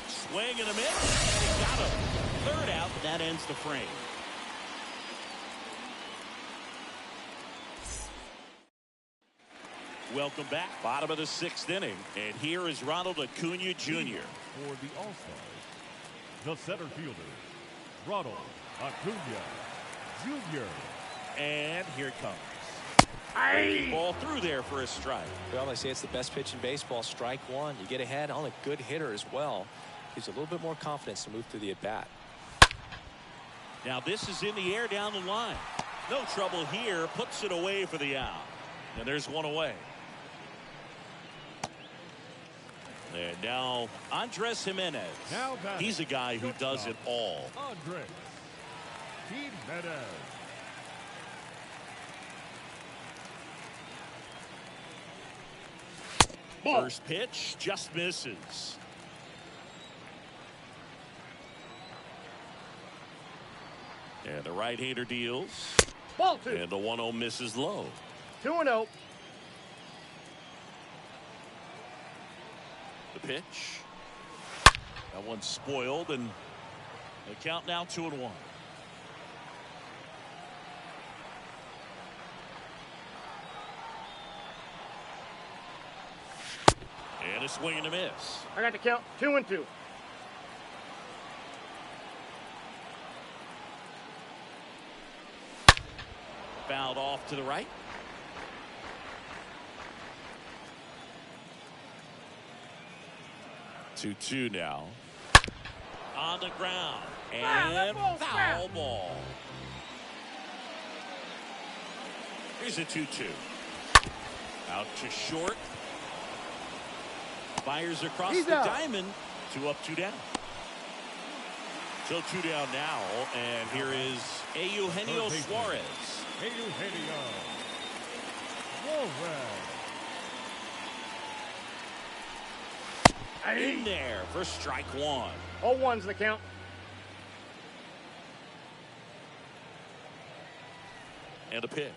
Swing and a miss. And he got him. 3rd out. That ends the frame. Welcome back. Bottom of the 6th inning. And here is Ronald Acuna Jr. For the All-Stars, the center fielder, Ronald Acuna Jr. And here it comes. Ball through there for a strike. Well, they say it's the best pitch in baseball. Strike 1. You get ahead on a good hitter as well. Gives you a little bit more confidence to move through the at-bat. Now this is in the air down the line. No trouble here. Puts it away for the out. And there's one away. And now Andres Jimenez. He's a guy who does it all. Andres Jimenez. First pitch just misses. And the right-hander deals. Ball 2. And the 1-0 misses low. 2-0. The pitch. That one's spoiled, and the count now 2-1. And a swing and a miss. I got the count. 2-2. Fouled off to the right. Two now. On the ground. And foul ball. Here's a 2-2. Out to short. Fires across the diamond. 2 up, 2 down. So 2 down now. And here is Eugenio Suarez. Eugenio Suarez. In there for strike 1. 0-1's the count. And a pitch.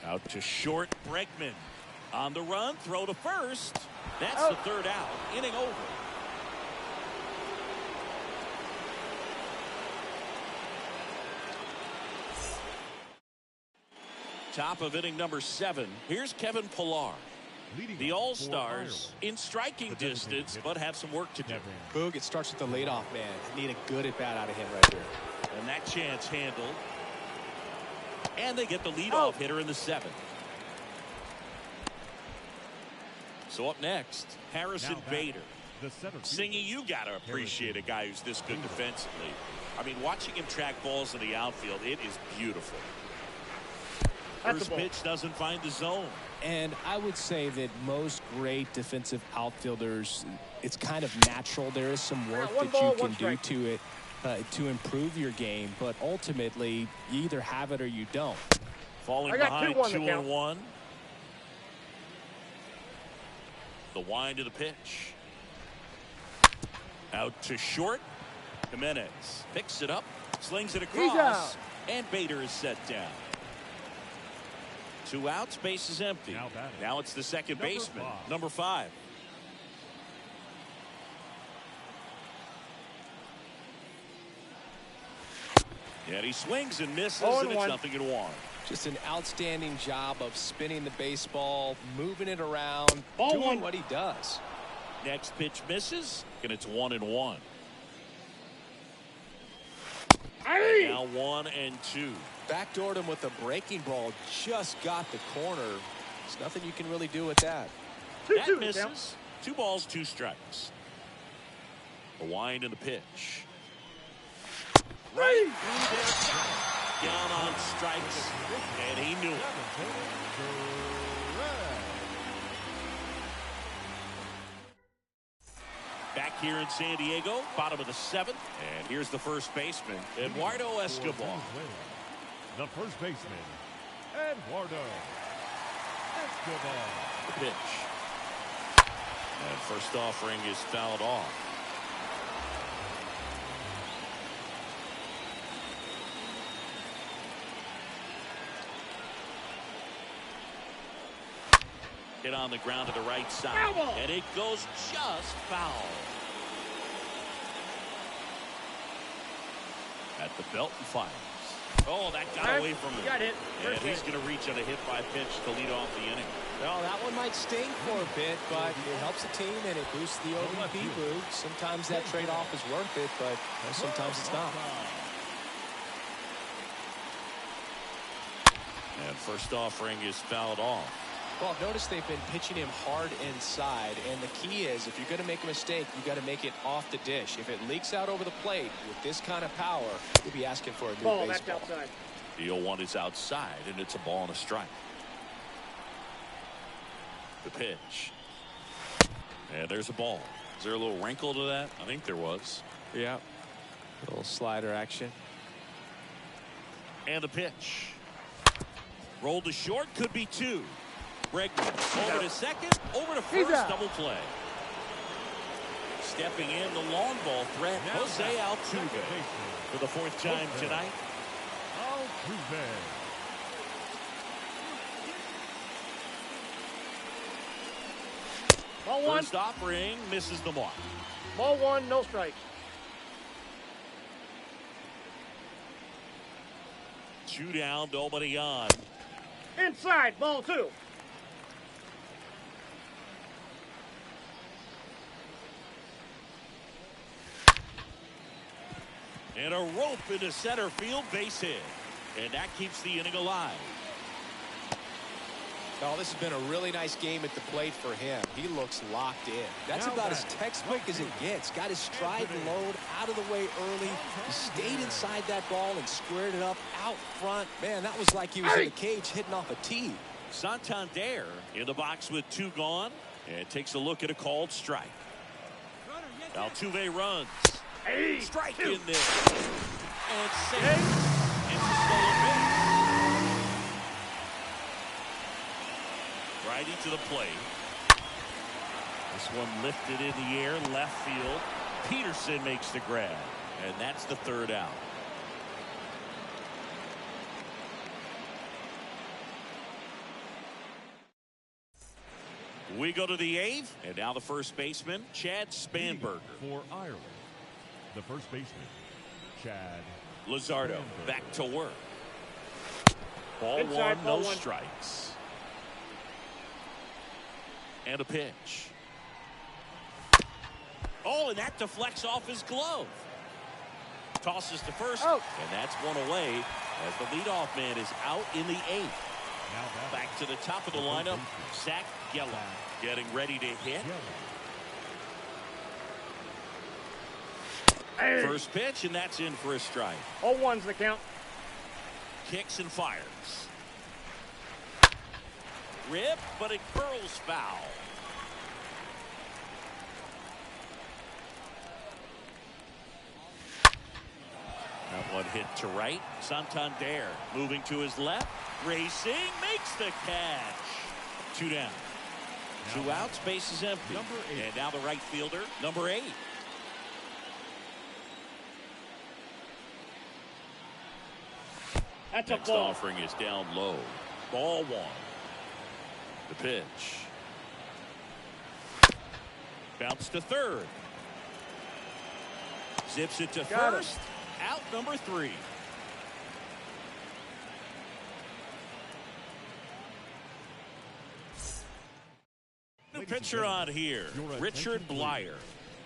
Out to short. Bregman on the run. Throw to first. That's the third out. Inning over. Top of inning number 7. Here's Kevin Pillar. The All-Stars in striking distance, but have some work to do. Boog, it starts with the leadoff man. Need a good at-bat out of him right here. And that chance handled. And they get the leadoff hitter in the 7th. So up next, Harrison Bader. Singy, you got to appreciate a guy who's this good defensively. I mean, watching him track balls in the outfield, it is beautiful. First pitch doesn't find the zone. And I would say that most great defensive outfielders, it's kind of natural. There is some work that you can do to it to improve your game, but ultimately you either have it or you don't. Falling behind 2-1. The wind of the pitch. Out to short. Jimenez picks it up, slings it across, and Bader is set down. 2 outs, base is empty. Now it's the second baseman, number 5. And he swings and misses, and it's 0-1. Just an outstanding job of spinning the baseball, moving it around, doing what he does. Next pitch misses, and it's 1-1. Now 1-2. Backdoored him with a breaking ball, just got the corner. There's nothing you can really do with that. That misses. 2 balls, 2 strikes. The wind and the pitch. Right through there. Down on strikes, and he knew it. Back here in San Diego, bottom of the 7th. And here's the first baseman, Eduardo Escobar. The first baseman, Eduardo Escobar. The pitch. And first offering is fouled off. Hit on the ground to the right side. And it goes just foul. At the belt and fires. Oh, that got away from him. Got hit. And he's going to reach on a hit by pitch to lead off the inning. Well, that one might sting for a bit, but it helps the team and it boosts the OBP boog. Sometimes that trade-off is worth it, but sometimes it's not. And first offering is fouled off. Well, notice they've been pitching him hard inside, and the key is if you're going to make a mistake, you got to make it off the dish. If it leaks out over the plate with this kind of power, you'll be asking for a new ball. baseball. That's outside. The 0-1 is outside, and it's a ball and a strike. The pitch. And there's a ball. Is there a little wrinkle to that? I think there was. Yeah. A little slider action. And the pitch. Rolled to short, could be two. Bregman over to second, over to first, double play. Stepping in, the long ball threat, Jose Altuve for the fourth time tonight. Altuve. Ball one. First offering misses the mark. Ball one, no strikes. 2 down, nobody on. Inside, ball two. And a rope into center field, base hit. And that keeps the inning alive. Oh, this has been a really nice game at the plate for him. He looks locked in. That's about as textbook as it gets. Got his stride and load out of the way early. He stayed inside that ball and squared it up out front. Man, that was like he was in a cage hitting off a tee. Santander in the box with 2 gone. And takes a look at a called strike. Altuve runs. Strike in there. And safe. It's a stolen base. Righty to the plate. This one lifted in the air, left field. Peterson makes the grab. And that's the 3rd out. We go to the 8th, and now the first baseman, Chad Spanberger. For Ireland, the first baseman, Chad Luzardo Spanberger. back to work. Ball Inside, one, ball no one. strikes. And a pitch. Oh, and that deflects off his glove. Tosses to first, out. and that's one away as the leadoff man is out in the 8th. Now Back to the top of the lineup, Zach Geller getting ready to hit. First pitch, and that's in for a strike. 0-1's the count. Kicks and fires. Rip, but it curls foul. That one hit to right. Santander moving to his left. Racing, makes the catch. 2 down. 2 outs, base is empty. Number 8. And now the right fielder, number 8. That's a Next ball. offering is down low. Ball 1. The pitch. Bounce to third. Zips it to Got first. Out number 3. New pitcher on here, Richard Blyer.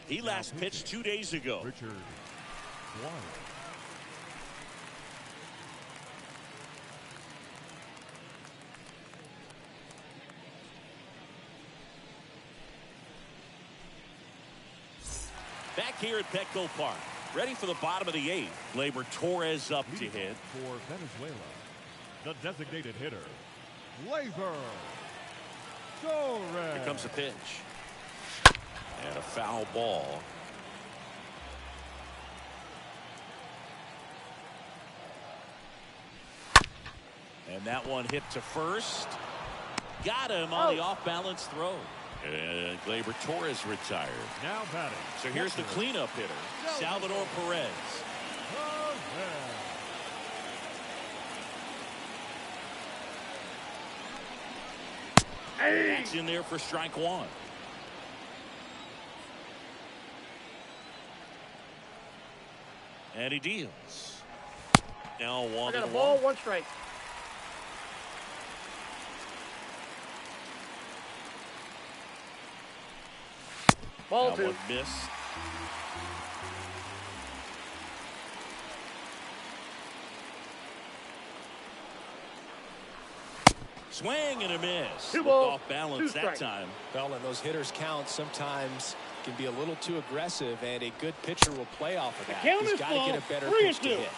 He last pitched 2 days ago. Richard Blyer. Back here at Petco Park, ready for the bottom of the 8th. Gleyber Torres up to hit. For Venezuela, the designated hitter, Gleyber Torres. Here comes a pitch. And a foul ball. And that one hit to first. Got him on the off-balance throw. And Gleyber Torres retired. Now batting. So here's the cleanup hitter, Salvador Perez. That's in there for strike 1. And he deals. Now 1 I got a and ball, 1. 1 strike. Ball That 2. one missed. Swing and a miss. 2 balls, Off balance 2 that strikes. time. Well, and those hitters count sometimes can be a little too aggressive, and a good pitcher will play off of that. count He's is got to get a better 3 pitch and to 2. hit.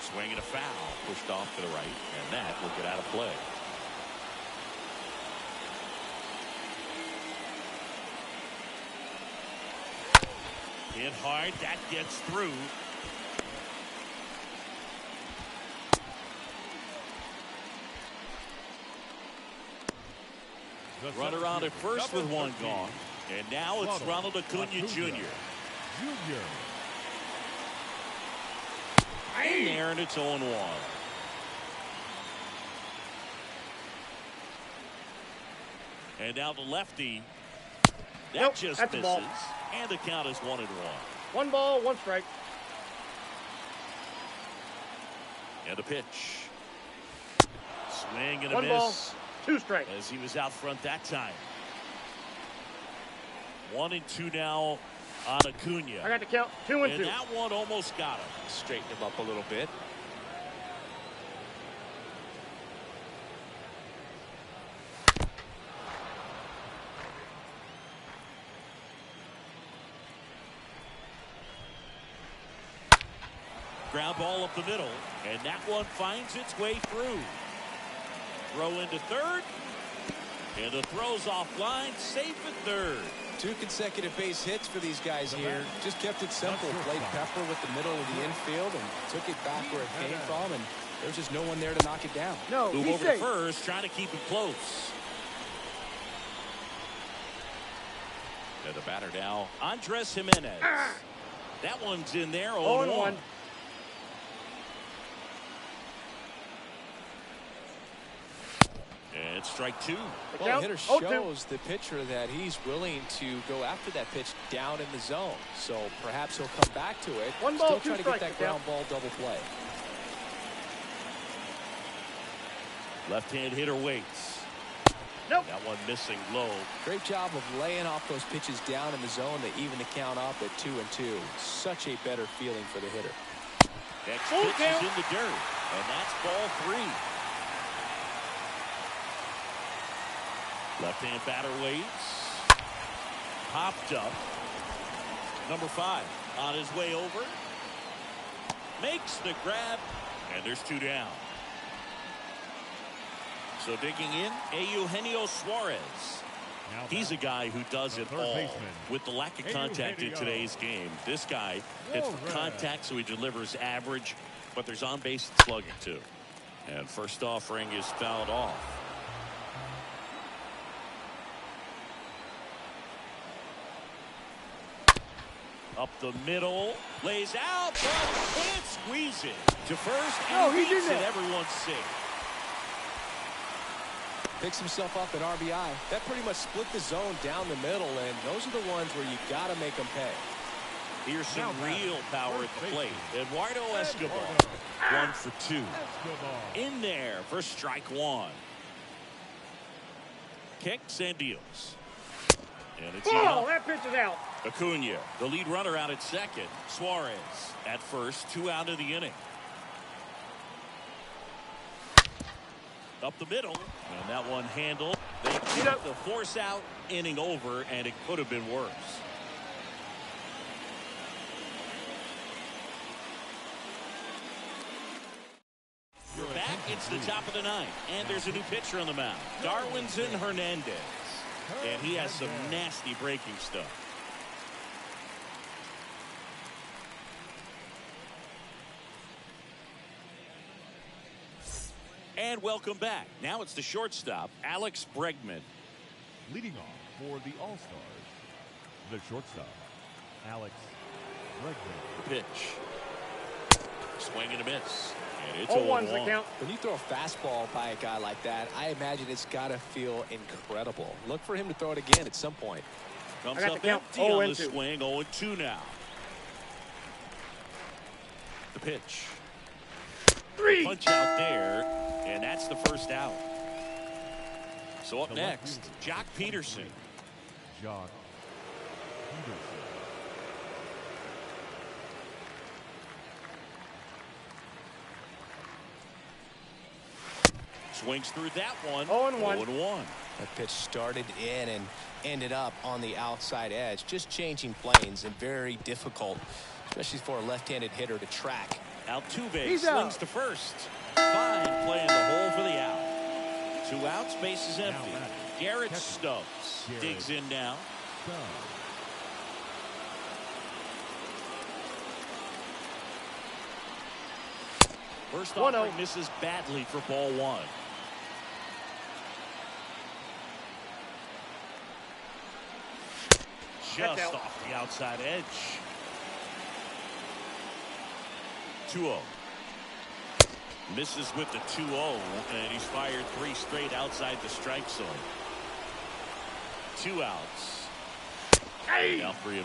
Swing and a foul. Pushed off to the right, and that will get out of play. Hit hard. That gets through. Runner on at first with 1 gone. And now it's Ronald Acuna Jr. In there, and it's 0-1. And now the lefty. That Nope, just that's a misses. ball. And the count is 1-1. 1 ball, 1 strike. And a pitch. Swing and a 1 ball, miss. 2 strikes. As he was out front that time. 1-2 now on Acuna. I got the count. 2 and 2. And that one almost got him. Straighten him up a little bit. Ground ball up the middle, and that one finds its way through. Throw into third, and the throw's offline, safe at third. 2 consecutive base hits for these guys here. Just kept it simple. Played pepper with the middle of the infield and took it back where it came from, and there's just no one there to knock it down. No, Move he's over safe. to first, trying to keep it close. And the batter now, Andres Jimenez. That one's in there, 0-1. And strike 2. Well, the hitter shows the pitcher that he's willing to go after that pitch down in the zone. So perhaps he'll come back to it. 1 ball, Still 2 trying to get strikes. that ground ball double play. Left-hand hitter waits. Nope. That one missing low. Great job of laying off those pitches down in the zone to even the count up at 2-2. Such a better feeling for the hitter. Next pitch is in the dirt, and that's ball 3. Left-hand batter waits. Popped up. Number 5 on his way over. Makes the grab, and there's 2 down. So digging in, Eugenio Suarez. He's a guy who does it all. With the lack of contact in today's game, this guy hits for contact, so he delivers average, but there's on-base slugging too. And first offering is fouled off. Up the middle, lays out, but can't squeeze it to first, and he beats it. Everyone's safe. Picks himself up at RBI. That pretty much split the zone down the middle, and those are the ones where you got to make them pay. Here's some real power at the plate. Eduardo Escobar, 1 for 2. In there for strike 1. Kicks and deals. And it's that pitch is out. Acuna, the lead runner, out at second. Suarez at first, 2 out of the inning. Up the middle, and that one handled. They keep the force out, inning over, and it could have been worse. We're back. It's the top of the 9th, and there's a new pitcher on the mound. Darwinzon Hernandez. And he has some nasty breaking stuff. And welcome back. Now it's the shortstop, Alex Bregman. Leading off for the All-Stars, the shortstop, Alex Bregman. The pitch. Swing and a miss. And it's 0-1's the count. When you throw a fastball by a guy like that, I imagine it's got to feel incredible. Look for him to throw it again at some point. Comes up empty on the swing. 0-2 now. The pitch. 3. Punch out there, and that's the first out. So up next, Jock Peterson. Jock Peterson. Swings through that one. 0-1. 0-1. That pitch started in and ended up on the outside edge. Just changing planes and very difficult, especially for a left-handed hitter to track. Altuve He's slings out. to first. Fine play in the hole for the out. 2 outs, base is empty. Garrett Stubbs digs in now. First offering misses badly for ball 1. Just off the outside edge. 2-0. Misses with the 2-0, and he's fired 3 straight outside the strike zone. 2 outs. Hey! Now 3-1.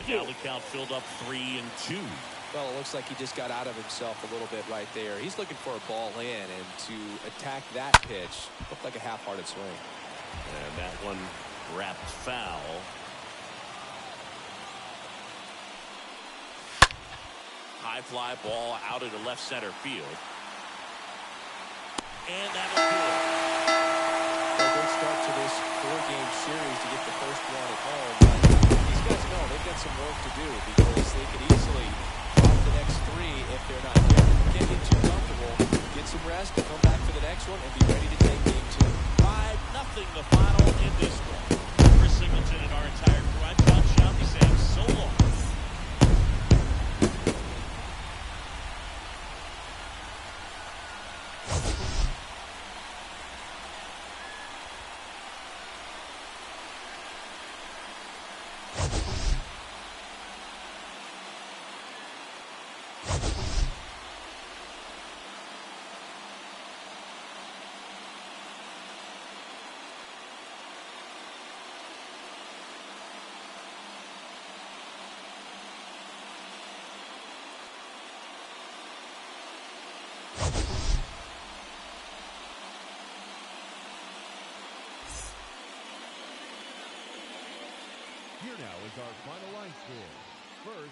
Now the count filled up 3-2. Well, it looks like he just got out of himself a little bit right there. He's looking for a ball in, and to attack that pitch looked like a half-hearted swing. And that one wrapped foul. High fly ball out into left center field. And that'll do it. A good start to this 4-game series to get the first one at home. But these guys know they've got some work to do because they could easily drop the next 3 if they're not careful. Can't get too comfortable. Get some rest, come back for the next one, and be ready to take game 2. 5-0 the final in this one. Chris Singleton and our entire crew. I'm John Schaffy saying so long. Here now is our final line score. First,